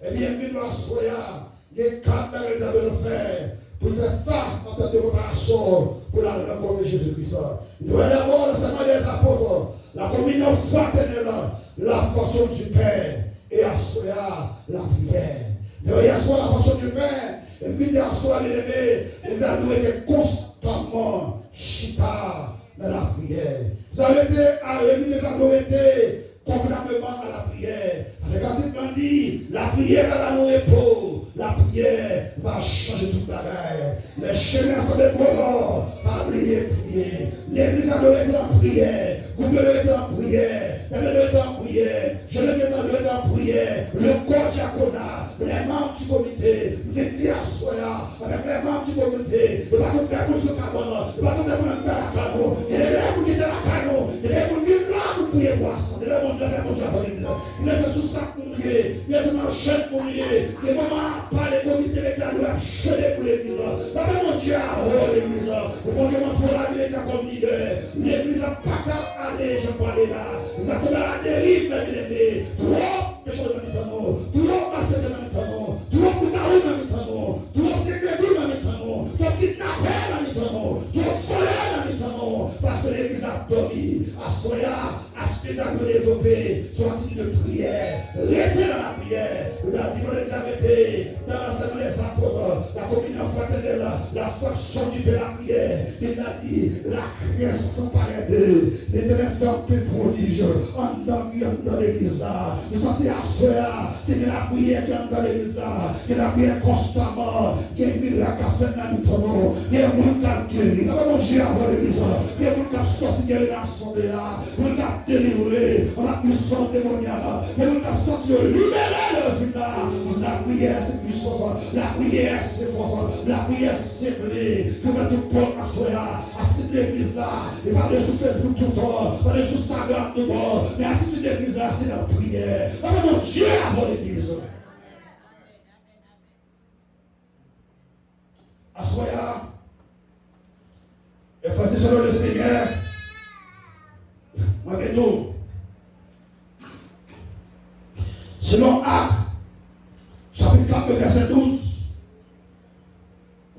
et bienvenue dans la soya. Il y a 4 belles étapes de faire pour faire face en temps de préparation pour la rencontre de Jésus-Christ. Nous allons d'abord le serment des apôtres, la communion fraternelle, la fonction du Père, et à soya la prière. Et à soya la fonction du Père, et puis à soya les amis étaient constamment chita dans la prière. Vous avez été à les amis étaient convenablement à la prière. Parce que quand il m'a dit, la prière à la repos, la prière va changer toute la guerre. Les chemins sont des moments, pas oublier prier. L'église a été en prière, vous devez être en prière, elle devait être en prière, je devais être en prière, le corps diaconat, les membres du comité, les diasoya, avec les membres du comité, le bateau de la ce carbone, le bateau de la carbone, et les lèvres qui étaient la carbone, et les lèvres qui étaient là pour prier boisson, les lèvres qui il est sous sac pour prier, il est sous manchette pour prier, les moments par les comités légaux doivent chanter pour l'église. La même mon Dieu a l'église, le bon Dieu m'a fait la vie comme leader, l'église n'a pas qu'à aller, je peux aller là, ils ont à la dérive, mes bien-aimés, trop de choses maintenant, trop malfaites maintenant, trop boutarou maintenant, trop sécurité maintenant, trop kidnappé maintenant, trop volé maintenant, parce que l'église a dormi, à Soya, à spectacle développé, sur un signe de prière, restez dans la prière, nous avons dit qu'on les a arrêtés, dans l'enseignement des apôtres, la communion fraternelle, la fonction du Père, la prière, il a dit, la création paraît d'eux, les ténèbres font peu prodige, en dans l'église là, nous sentons à Soya, c'est la prière qui est dans l'église là, que la prière constamment, qui est miracle à faire dans notre nom, il y a un monde qui a guéri, comment Dieu avant l'église, il y a un monde qui a sorti de l'assemblée là, on a délivré, on a puissance démoniaque, il y a un monde qui a sorti de libérer le final, la prière c'est puissance, la prière c'est force, la prière c'est blé, que va tout porte à Soya, à cette église là, et pas de sous Facebook tout le temps, pas de sous Instagram tout le temps, mais à cette église là c'est la prière, comment Dieu avant l'église. À Soya, et faisez selon le Seigneur, moi et nous, selon Actes, chapitre 4, verset 12,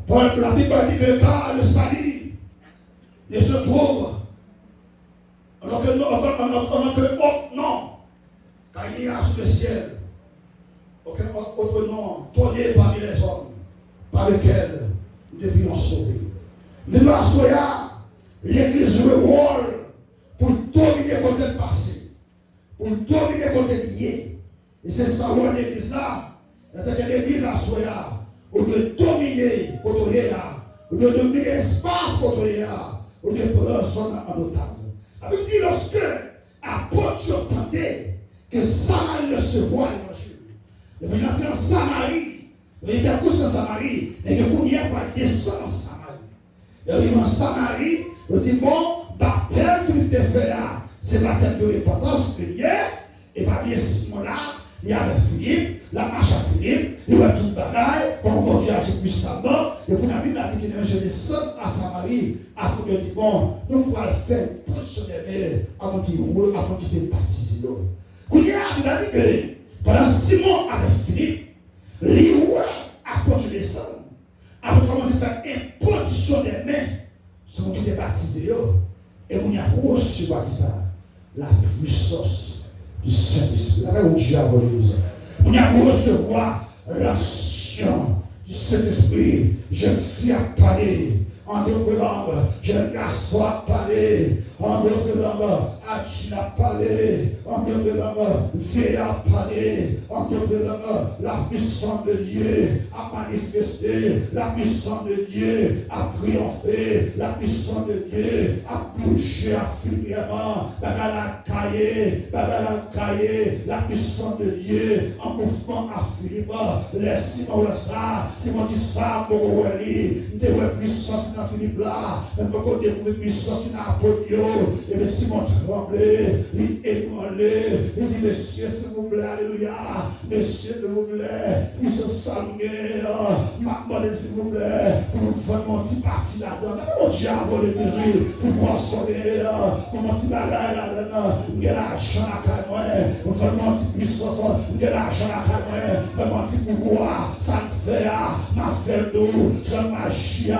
Paul, la Bible dit que car le salut ne se trouve en aucun autre nom, car il y a sous le ciel aucun autre nom donné parmi les hommes par lequel nous devions sauver. Nous à Soya, l'église joue le rôle pour dominer contre le passé, pour dominer contre le lié. Et c'est ça où l'église là, l'église à Soya, au lieu de dominer contre Réa, au lieu de dominer l'espace contre Réa, au lieu de prendre son en otage. La Bible dit lorsque apôtre entendait que Samarie recevoir l'évangile, l'évangile en Samarie, il fait couche en Samarie, et que vous n'y a pas descendre en Samarie. Il arrive en Samarie, il dit bon, baptême Philippe de fait là, c'est baptême de repentance supérieure, et pas bien Simon là, il y avait Philippe, la marche à Philippe, il va tout le bagaille, comme mon Dieu agit puissamment, et pour la Bible a dit que je descends à Samarie, après il dit bon, nous pourrons le faire pour se lever avant qu'il ait baptisé. Quand il a dit que pendant Simon avec Philippe, les rois apportent du descendre, après commencer à faire imposition des mains, sur qui était baptisé, et on y a reçu la puissance du Saint-Esprit. Là où Dieu a volé nous. On y a recevoir l'action du Saint-Esprit. Je viens parler En d'autres langues, jeune garçon a parlé. En d'autres langues, Atin a parlé. En d'autres langues, V a parlé. En d'autres langues, la puissance de Dieu a manifesté. La puissance de Dieu a triomphé. La puissance de Dieu a bougé affluemment. La puissance de Dieu en mouvement affluemment. Laissez-moi ça. Si on dit ça, pour lui, il y a puissance dans Philippe là. Mais pour découvrir puissance dans l'apôtre. Et bien Simon tremblait, il ébranlait. Il dit, messieurs, s'il vous plaît, alléluia. Messieurs, s'il vous plaît, puissance saluée. M'appelez, s'il vous plaît, pour nous faire mon petit parti là-dedans. Mon diable, les mesures, pour pouvoir sauver. Mon petit bagage là-dedans. Il y a l'argent à la pour faire mon petit puissance. Il y a l'argent à la pour mon petit pouvoir. Ça le fait, ma fait d'eau. Je m'agis,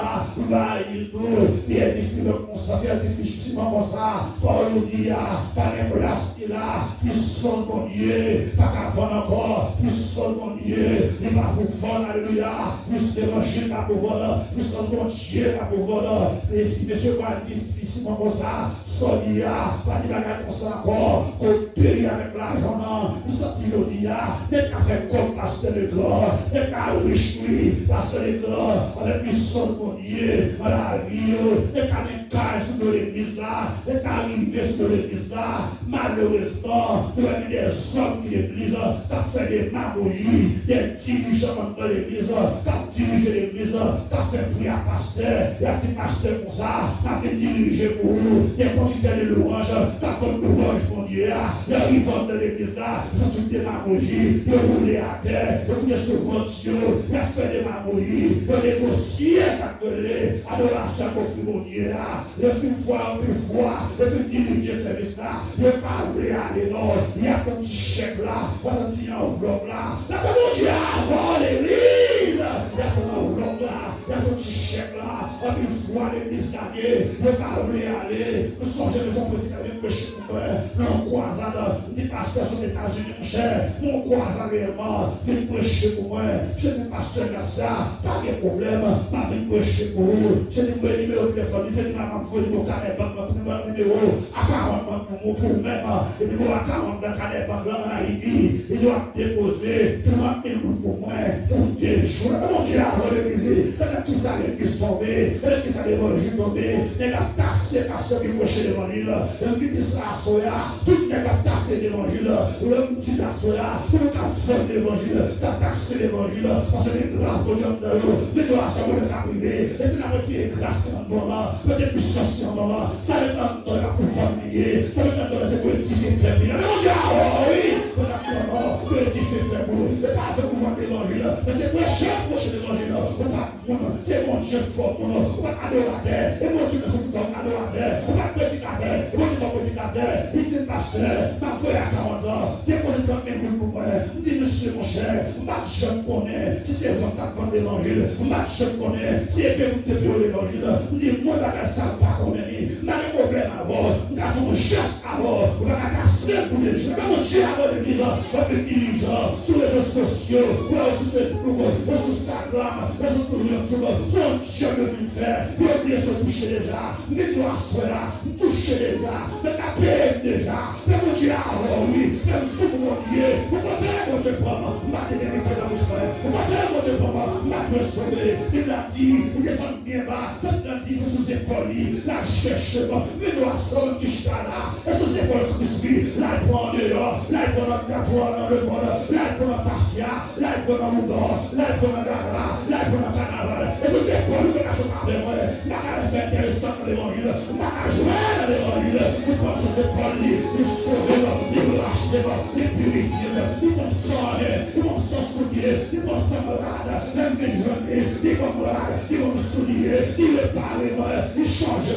va y tout. Il est difficile comme ça, il est difficile comme ça. Paul nous dit, par les places qu'il a, puissant mon Dieu, pas qu'à vendre encore, puissant mon Dieu, il va vous vendre, alléluia, puissant l'évangile va vous vendre, puissant mon Dieu va vous vendre. Et si monsieur va difficile comme ça, sonia, pas dire comme ça encore, qu'on paye avec l'argent, non, nous sentons le dia, n'est qu'à faire comme pasteur le grand, n'est qu'à riche lui, pasteur le grand, on est puissant mon Dieu, on a vie, n'est qu'à un cas sur l'église là, n'est qu'à arriver sur l'église là, malheureusement, nous avons des hommes qui l'église, qui ont fait des magouilles, des dirigeants dans l'église, qui ont dirigé l'église, qui ont fait prier à pasteur, et à des pasteurs comme ça, qui ont dirigé pour vous, des conducteurs de louange, qui ont fait louange pour Dieu, les rivaux de l'église là, ils ont toutes des magouilles, ils ont roulé à terre, ils ont des subventions, ils ont fait des magouilles, ils ont négocié ça que les adorations pour mon Dieu, les films fois en plus fois, les films diriger ce service là, ils n'ont pas voulu aller non, il y a un petit chèque là, un petit enveloppe là, là comme mon Dieu avant l'église, il y a un enveloppe là, il y a un petit chèque là, en plus fois l'église gagnée, ils n'ont pas voulu aller, nous sommes jeunes, nous sommes petits, nous péchés pour moi, nous croisons, dit pasteur sur les États-Unis, mon cher, nous croisons réellement, venez prêcher pour moi, je dis pasteur là ça, pas de problème, pas de prêcher pour vous, je dis mon numéro de téléphone, c'est dit maman, vous pouvez me numéro à 40 pour même, et puis à 40 dans le banque en Haïti, il doit déposer 30 000 pour moi, pour des jours. Mon Dieu, avant l'église, qui ça l'église tombée, qui ça l'évangile tombé, il a tassé par ceux qui prêchent l'évangile, il dit ça à Soya, tout le monde a tassé l'évangile, le petit à Soya, tout le monde a fait l'évangile, il a tassé l'évangile, parce que les grâces de Dieu dans l'eau, les grâces sont privé, et puis la moitié grâce en moment, peut-être puissance en moment, ça le donne dans la famille, ça le donne dans la sécurité très bien. Mais mon gars, oui, on a comment, édifier très beau, mais pas de pouvoir d'évangile, mais c'est prêcher l'évangile, c'est mon Dieu fort, on va adorateur, et mon Dieu ne comme adorateur, on va prédicateur, et mon Dieu sont prédicateur, il dit pasteur, ma foi à 40 ans, déposez 30 000 pour moi, dit monsieur mon cher, ma je connais, si c'est 24 ans d'évangile, ma je connais, si c'est bien de l'évangile, dit moi la salle pas connaît, n'a pas de problème avant, n'a pas de chasse avant, on va casser pour les gens, mon Dieu avant l'église, votre dirigeant, sur les réseaux sociaux, ou sur Facebook, ou sur Instagram, ou sur YouTube, son Dieu ne veut faire, il a oublié se toucher déjà, mais doit se là, toucher déjà, mais la paix déjà, mais mon Dieu avant, oui, c'est un fou mon Dieu, pourquoi faire mon Dieu pour moi, ma délivré dans le frère, pourquoi faire mon Dieu pour moi, ma me sauver, il a dit, il descend bien bas, il a dit, c'est sous épaule, la cherche, mais doit se toucher là, et sous épaule Christ, là, il prend dehors, là, il prend dans le monde, là, il prend dans Tafia, là, il prend dans Moudon, là, il prend dans Gara, là, il prend dans Carnaval, et sous épaule, il a se parler, il a fait intéressant dans l'évangile, il a joué dans l'évangile, il prend sous épaule, il sauve, il rachète, il purifie, il prend sans il prend sans soulier, il prend sans morale, il prend morale, il prend soulier, il répare, il change,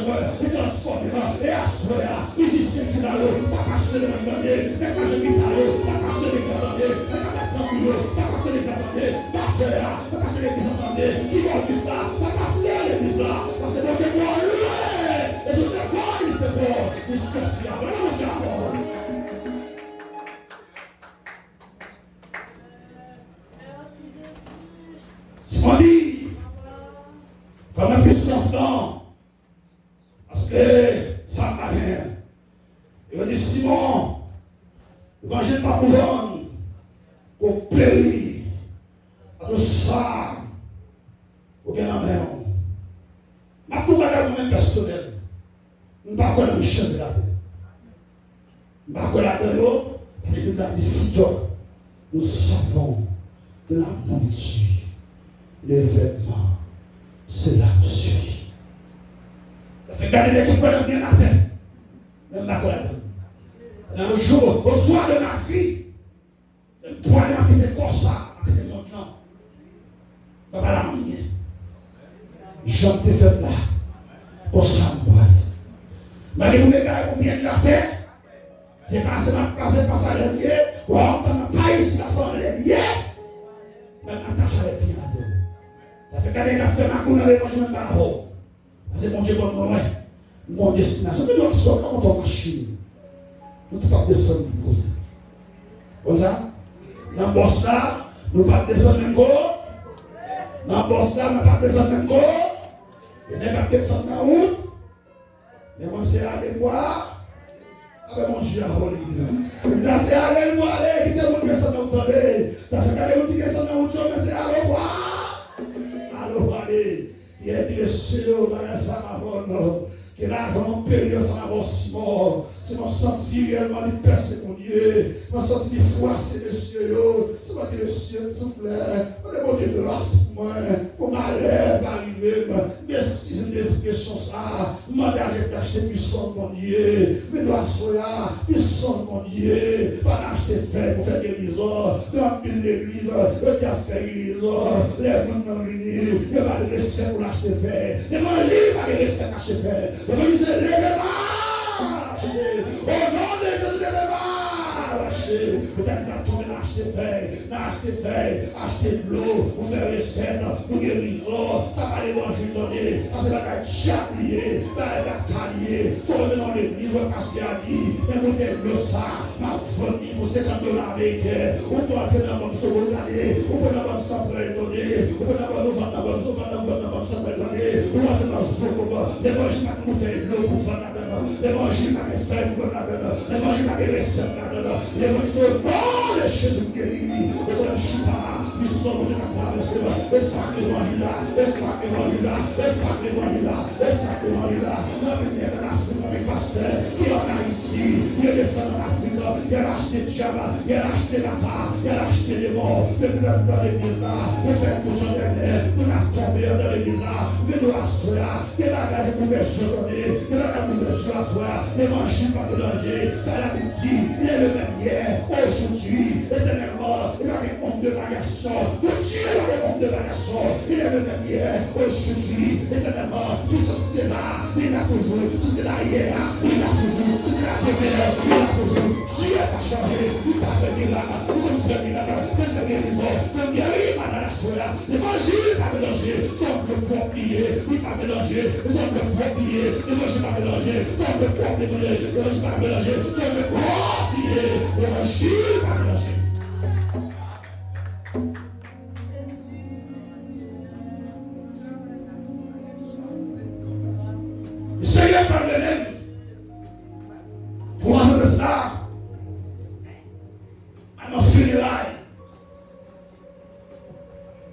il transforme, et à ce moment-là, il dit c'est qu'il a pas passer le même année, mais quand je dis pas passer les grands pas passer les grands pas faire, pas passer les grands qui vont dire ça, pas passer les grands parce que mon Dieu moi, et je sais quoi, il était bon, il sortira, voilà mon Dieu. On dit, Comme une puissance, non. Parce que ça m'a rien. Il va dire, Simon, l'évangile pas pour l'homme, pour périr. À tout ça, pour bien la main. Ma tout bagage moi-même personnel. Je ne sais pas quoi la richesse de la paix. Je ne sais pas quoi la paix. Parce que nous avons dit, nous savons que la nourriture, les vêtements, c'est la suite. Ça fait garder l'équipe bien la paix. Même pas quoi la paix. Dans le jour, au soir de ma vie, je ne pourrais pas quitter comme ça, quitter mon temps. Papa la manière. J'en t'ai fait là. Pour ça, mais vous m'égayez pour bien de la paix. C'est pas seulement placer par ça les liés. Ou on ne pas ici la son les liés. Mais attache avec bien la terre. Ça fait garder la fait ma cour dans l'évangile de Baro. C'est mon Dieu, bon moment. Mon destination. C'est notre sort quand on machine. Nous ne pouvons pas descendre du côté. Comme ça? Dans le boss là, nous ne pouvons pas descendre même côté. Dans le boss là, nous ne pouvons pas descendre même côté. Et nous ne pouvons pas descendre dans la route. Mais moi, c'est aller boire. Avec mon Dieu, à l'église. C'est aller boire, allez, quittez mon Dieu, ça m'a entendu. Ça fait qu'aller vous dire que ça m'a entendu, mais c'est aller boire. Allô, allez. Il a dit, monsieur, dans ça m'a bonne. Que l'argent payé sans avancement. C'est mon senti réellement de percer mon Dieu. Mon senti de froisser, monsieur. C'est moi qui le ciel, s'il vous plaît. On mon Dieu de grâce pour moi. Pour ma lèvre arriver. M'excuse l'expression ça. Demandez à l'acheter puissant, mon Dieu. Mais doit soya, puissant, mon Dieu. Pas l'acheter fait pour faire guérison. Remplir l'église. Le café guérison. Les gens non réunis. Il n'y a pas de recette pour l'acheter fait. L'évangile, pas de recette pour l'acheter fait. L'évangile, c'est lève-moi. Au nom de Dieu, lève-moi. Vous êtes à tourner l'acheter fait. L'acheter fait. Acheter de l'eau. Pour faire recette. Pour guérison. Ça va l'évangile donner. Ça c'est la chaque lié. La palier. Il faut revenir dans l'église. Parce qu'il a dit. Mais vous êtes le ça. Ma famille. Vous êtes $50 avec. Vous doit faire la bonne seconde année. Vous pouvez la bonne centrale donner. Vous pouvez la bonne bonne centrale donner. Vous doit faire la seconde. L'évangile m'a coûté l'eau pour faire la bonne. L'évangile m'a fait pour la bonne. L'évangile m'a recette la bonne. L'évangile c'est bon. Les Jésus guéris. Vous ne suis pas. Nous sommes de la traversée. Le sac l'évangile là. Le sac l'évangile là. Le sac l'évangile là. Le sac l'évangile là. La première de l'Afrique avec pasteur. Qui en Haïti. Il est descendu en Afrique. Il a acheté Tchaba. Il a acheté là-bas. Il a acheté les morts. Le bloc dans l'église là. Il fait tout son dernier. Nous avons tombé dans l'église là. Venez à soi. Il a la conversion donnée. Il a la conversion à soi. L'évangile pas mélangé. Par la boutique. Il est le même hier. Aujourd'hui. Éternellement. Il a des mondes de variation. Le Dieu a des mondes de variation. Il est le même hier. Aujourd'hui. Éternellement. Tout ça c'était là. Il a toujours. Tout c'est là hier. Il a toujours. Tout c'est là. Il a toujours. Dieu n'a pas changé. Il t'a fait miracle. Il t'a fait miracle. Il t'a fait guérison. Il guérit par la soie. L'évangile n'est pas mélangé. Son le pompier. Il n'est pas mélangé. Son le pompier. L'évangile n'est pas mélangé. Son le pompier. L'évangile n'est pas mélangé. Son le pompier. L'évangile n'est pas mélangé. Le Seigneur pardonne. Pour entendre cela, à nos funérailles,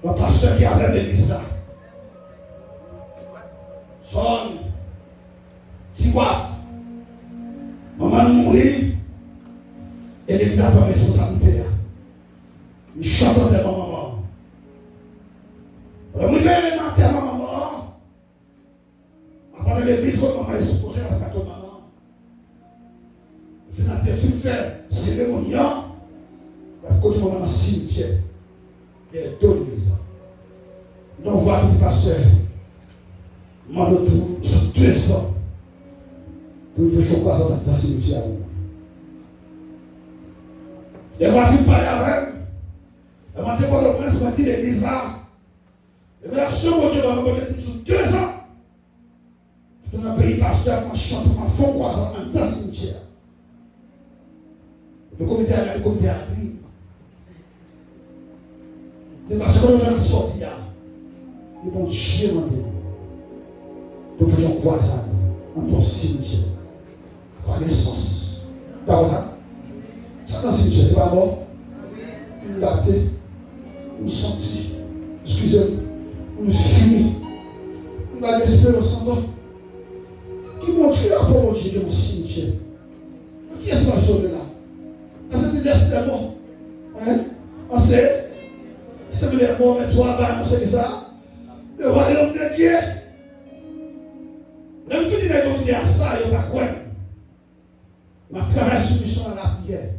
le pasteur qui avait l'église là, son petit waf, maman mourit, et l'église a pris responsabilité. Il chante de ma maman. Alors, vous venez matin à ma maman, après l'église, votre maman est exposée à la maman. Vous avez fait cérémonie, à cause de mon cimetière. Il y a deux églises. Nous voyons petit pasteur, moi, nous sommes 200 pour le chocolat dans le cimetière. Les voix qui parlent avec eux, les voix qui parlent au prince, ils l'église là. Les relations, Dieu, dans le sur 2 ans. Dans un pays pasteur, ma chante, ma fond croisant dans le cimetière. Le comité a appris. C'est parce que nous sommes sortis là. Et mon Dieu m'a dit. pour toujours croisade dans ton cimetière. Connaissance. D'accord ça? Ça dans le cimetière, c'est pas bon? On daté, on senti, excusez-moi, on fini. On a l'espérance en nous. Qui montre pour mon Dieu dans le cimetière? Qui est-ce qu'on a sauvé là? Parce que tu laisses les mots. Hein? On sait. C'est les mots, mais toi, on sait ça. Le royaume de Dieu. Même si tu es dire ça, il n'y a pas quoi. Je travaille sur mission à la prière.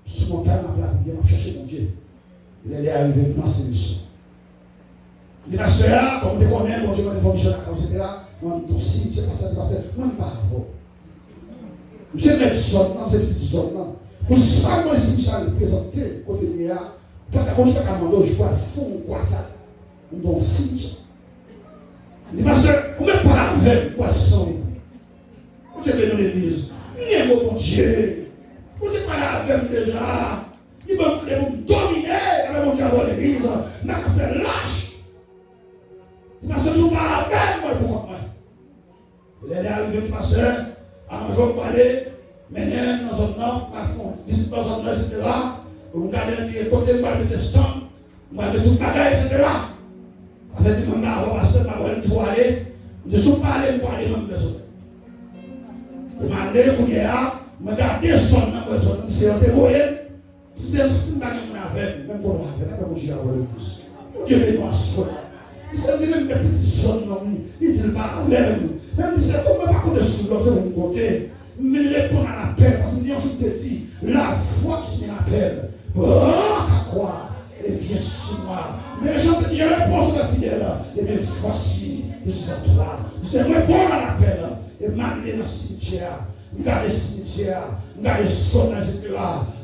Sur mon temps, à la prière, je cherche mon Dieu. Il est arrivé dans cette mission. Je dis, pasteur, comme tu connais, mon Dieu, mon information, etc. Moi, ton cimetière, pasteur, moi, je ne sais pas avant. Je ne sais pas zone, c'est une petite zone. Pour ça, moi, si je suis présenté, côté de là, quand je suis à Mando, je vois le fond, quoi ça. Dans le cimetière. Je dis, pasteur, comment pas avec poisson? Quand tu es dans l'église, il y a mon Dieu. Quand tu es pas avec déjà, il va me dominer, avec mon Dieu à l'église, mais il fait lâche. Je dis, pasteur, tu ne pas avec moi, pourquoi moi? Il est arrivé, pasteur, à un jour parler, maintenant, dans un an, à fond, visite dans un an, etc. Vous regardez le côté de le testant, vous avez tout le bagage, etc. Parce que je dis, maman, pasteur, je vais aller, je ne suis pas allé pour aller, même besoin. Je m'en allé, pour y aller, je regarde son nom, c'est un témoin, c'est un petit bagage même pour la même pour j'ai avoir le plus. Dieu est dans son. Il s'est dit même des petits sons, il dit pas même. Même si c'est comme pas de sous l'autre de mon côté, mais il répond à l'appel, parce que je te dis, la foi qui m'appelle, à quoi? Et viens sur moi. Mais je réponds sur la fidèle, et bien voici, je suis à toi. Je réponds à l'appel, et m'amener dans le cimetière. Regarde le cimetière, regarde le son, etc.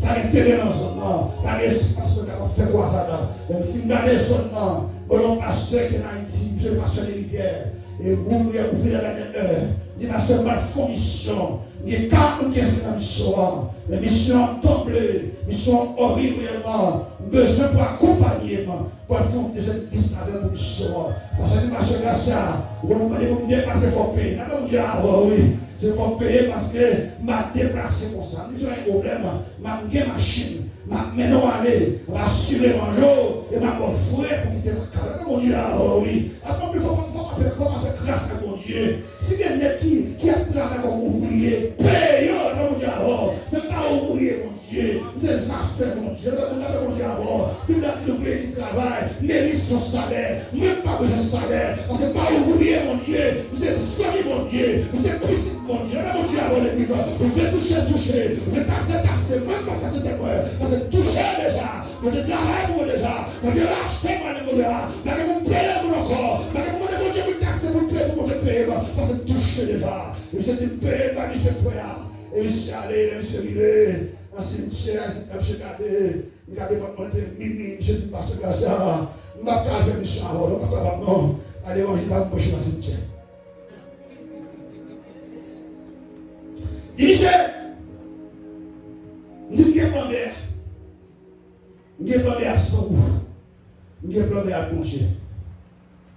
T'as l'intérêt dans son nom, t'as l'espace qui a fait quoi ça là. Regarde son nom, bon pasteur qui est en Haïti, monsieur le pasteur des rivières. Et vous, vous venez à la heure. Dit pasteur, ma mission. Il y a 4 questions dans la mission. La mission tombée, mission horrible réellement. Besoin pour accompagner, pour faire des services avec la mission. Parce que pasteur, là, ça, vous me dites, parce qu'il faut payer. Vous dites, ah oui. C'est pour payer parce que m'a déplacé comme ça. Nous avons un problème. M'a une machine. Maintenant, allez, rassurer mon jour et m'a offert pour quitter la carrière. Mon Dieu, ah oui. Après, il faut faire grâce à mon Dieu. Si quelqu'un qui a travaillé comme ouvrier, paye, mon Dieu, même pas ouvrier, mon Dieu. C'est ça fait, mon Dieu. Mon Dieu, il a l'ouvrier qui travaille, mérite son salaire, même pas besoin de salaire. Parce que pas ouvrier, mon Dieu. Vous êtes solide, mon Dieu. Vous êtes petit, mon Dieu. Mon Dieu, avant l'église. Vous êtes toucher. Vous êtes tasser, même pas tasser tes poings. Parce que toucher déjà. Vous êtes travailler pour déjà. Vous êtes racheter pour déjà. Vous payer pour encore. Mon Dieu, vous taxer pour payer pour payer. Parce que toucher déjà. Vous êtes une paix, par ce frère. Et je suis allé, je suis arrivé. En cimetière, je suis regardé. Regardez votre mimi, je dis parce que ça. Je ne vais pas faire mission avant. Je ne vais pas faire non. Allez, on ne va pas me pocher dans le cimetière. Il dit, je dis, je vais plomber à 100 euros. Je vais plomber à manger.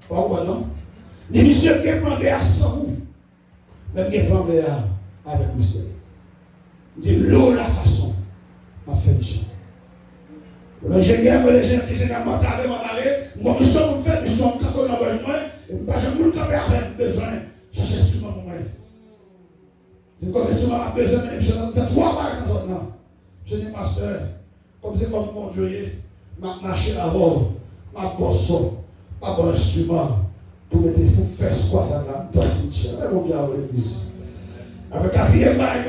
Pourquoi non? Il dit, monsieur, je vais plomber à 100 euros. Je vais plomber avec monsieur. Il dit, l'eau, la façon, m'a fait mission. Le général, les gens qui sont montés mon mari, moi, nous sommes faits, nous sommes quand on a besoin, et nous ne sommes pas avec besoin. Cherchez ce que moi. C'est comme si on a besoin de je n'ai 3 vagues dans notre nom. Je dis, pasteur, comme c'est comme mon Dieu, ma marché là-bas, ma bosse, ma bon instrument, pour faire ce quoi ça dans le cimetière. Mais on vient à l'église. Avec la quatrième vague,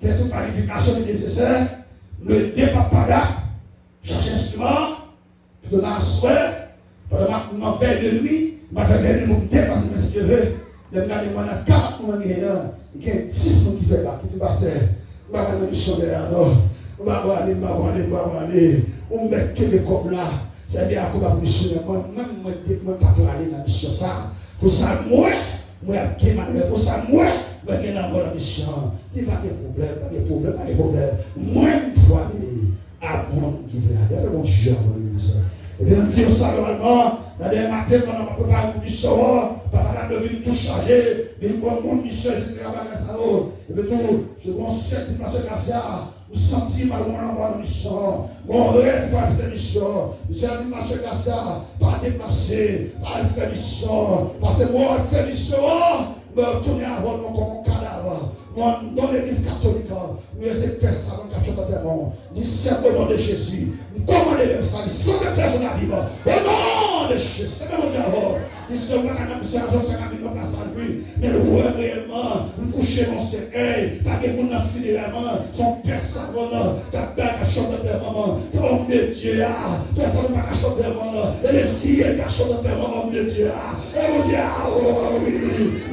il fait toute planification nécessaire, le départ pas là, chercher instrument, puis donner un souhait, pendant ma veille de nuit, ma veille de nuit, mon dépasser mes cheveux, de me garder moi dans 40 mois, il y a 10 personnes qui fait là, qui dit, pasteur, on va aller missionnaire, non, on va aller, on met que les comme là, c'est bien qu'on va missionnaire, même moi, je ne peux pas aller dans la mission, ça, pour ça, moi, pour ça, moi, je vais dans la mission, c'est pas de problème, moi, je vais aller à mon qui veut aller, mon Dieu, Et bien, nous disons ça normalement, dans les matins, pendant qu'on prépare une mission, papa de venir tout charger, venir voir mon mission, et puis tout, je vais sentir ma soeur Garcia, vous sentir mal mon envoi de mission, mon rêve pour la mission, je vais dire ma soeur Garcia, pas déplacer, pas faire mission, parce que moi, je fais mission, me retourner avant mon comme un cadavre. Dans l'église catholique, nous essayons de faire ça dans le cachot de terre. Dis au nom de Jésus. Comment les ça sans te faire son avis. Au nom de Jésus. C'est même au diable. Dis seulement la même chose, c'est la même chose. Mais le roi réellement, nous coucher dans ses œils, pas que nous n'avons fini vraiment, son père savant, ta père cachot de terre, maman. Homme de Dieu, toi ça ne va cachot de terre, maman. Et le ciel cachot de terre, maman, homme de Dieu. Et mon Dieu, oh oui,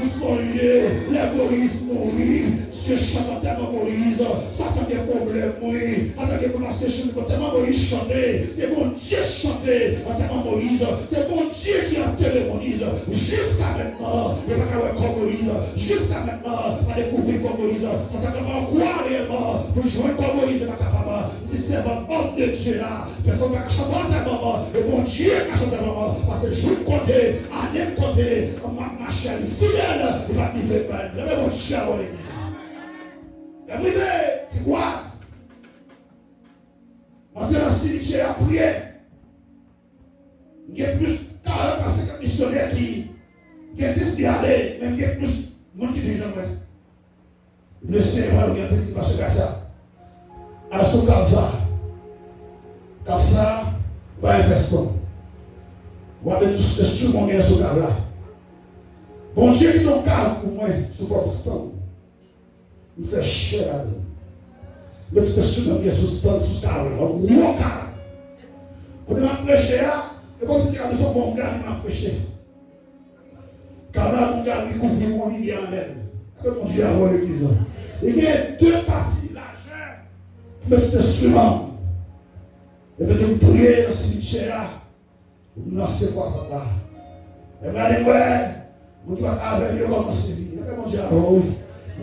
nous sommes liés, l'égoïsme, oui. Dieu chante tellement Moïse, ça n'a pas de problème, oui. Attendez, pour lancer le tellement Moïse chanter, c'est mon Dieu chanter tellement Moïse, c'est mon Dieu qui a enterré Moïse. Jusqu'à maintenant, il n'y a pas comme Moïse, jusqu'à maintenant, pas découvrir comme Moïse, ça t'a vraiment croire réellement, pour jouer comme Moïse, pas capable. Si c'est mon homme de Dieu là, personne ne va chanter tellement, et mon Dieu qui a chanté tellement, parce que je côté, à n'importe côté, ma chaîne fidèle, il va me faire mal. Le même Dieu à l'église. Arrivé, c'est quoi? Monter dans le cimetière à prier. Il y a plus de 40 à 50 missionnaires qui ont dit d'y aller, même il y a plus de monde qui dit jamais. Le Seigneur, il y a un petit pasteur Garcia. À son Kapsa, va investir. Vous avez tous les instruments qui sont là. Bon Dieu, qui nous calme pour moi, sur votre stand. Il fait cher à nous. Mais tout ce que nous avons sous stand, sous carreau, on voit carreau. Quand on a prêché, et comme si nous sommes bons gars, on a prêché. Car là, mon gars, il couvre mon lit en elle. Avec mon Dieu à l'église. Il y a deux parties, l'argent, mais tout instrument. Et puis nous prions dans le cimetière, nous lançons quoi ça là. Et bien, allez, ouais, nous devons avec lui commencer à vivre. Et mon Dieu, oh oui.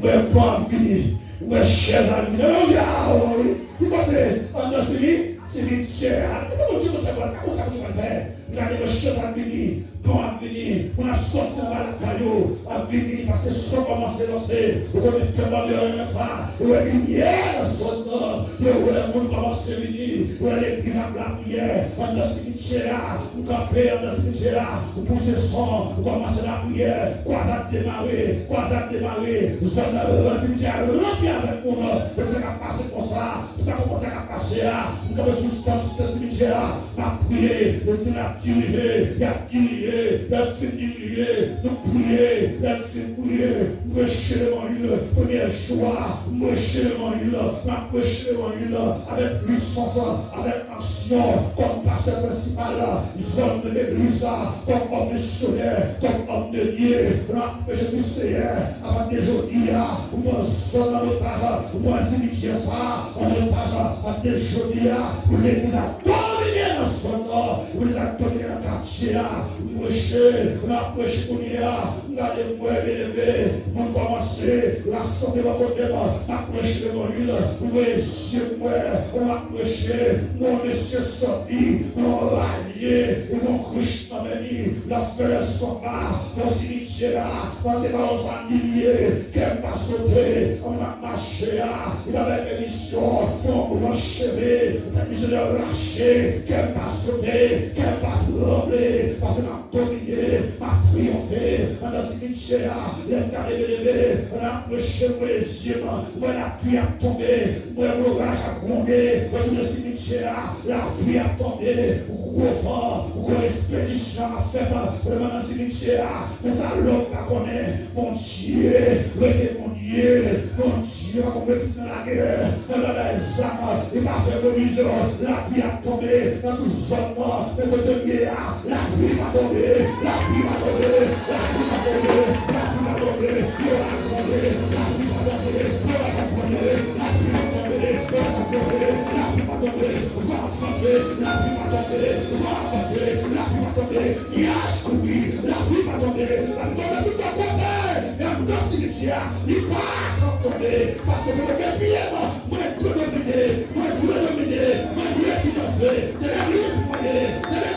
Moi, pas fini. Moi, chers amis. Non, oui. Vous comprenez? On a cimetière. Qu'est-ce que mon Dieu va faire? Comment ça va faire? Regardez le chers amis. Bon, à venir. On a sorti dans la caillou. À venir. Parce que ça commence à lancer. Vous connaissez tellement de ça. Vous avez une lumière dans son nom. Vous avez un monde commence à venir. Vous avez l'église en blanc prière. On a cimetière. Vous campez dans le cimetière. Vous poussez son. Vous commencez la prière. Croisade démarrer. Croisade démarrer. Zone cimetière rempli avec nous. Mais c'est qu'à passer comme ça. C'est pas comment ça qu'à passer. Vous avez sous le cimetière. Ma prière. Le Dieu a tiré. Il a tiré. La fin d'huile, nous prier, la fin prier, prêcher l'évangile, premier choix, prêcher l'évangile, prêcher l'évangile avec puissance, avec action, comme pasteur principal, zone de l'église, comme homme missionnaire, comme homme de Dieu, prêcher du Seigneur, avant de aujourd'hui, moi, zone en otage, moi, cimetière ça, en otage, avant de aujourd'hui, pour l'église a dominé dans son nom, pour les a dominé dans le quartier, on a prêché pour nous, on a des mots élevés, on a commencé l'assemblée de votre débat, on a prêché l'évangile, on a prêché, mon monsieur sorti, on a rallié, on a cruché dans mes vies, la fête sont là, on s'y cimetière, on s'est pas aux milliers, qu'elle m'a sauté, on a marché, il avait des missions, on a enchaîné, des missions de lâcher, qu'elle m'a sauté, qu'elle m'a tremblé, parce que dominé, m'a triomphé, dans le cimetière, les carrés de lever, on a prêché moi les yeux, moi la pluie a tombé, moi l'orage a grondé, dans le cimetière, la pluie a tombé, gros vent, gros expédition a fait, dans le cimetière, mais ça l'homme pas connaît, mon Dieu, mon Dieu, comme dans la guerre, dans les armes, il m'a fait l'horizon, la pluie a tombé, dans tout seulement, mais de guerre, la pluie va tomber. La vie va tomber, la vie va tomber, la vie va tomber, la vie va tomber, la vie va tomber, la vie va tomber, la vie va tomber, va avancer, la vie va tomber, va avancer, la vie va tomber, yach oui, la vie va tomber, la vie va tomber tout à côté, et en dans ce cimetière, il va tomber, parce que le bien, moi, tout dominer, moi, tout dominer, moi, tout financer, c'est l'église moyenne, c'est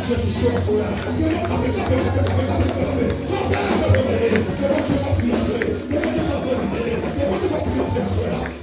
Dieu touche en soi. Que mon Dieu va prier. Que mon Dieu va prier. Que mon Dieu va prier. Que mon Dieu va prier. Que mon Dieu va prier.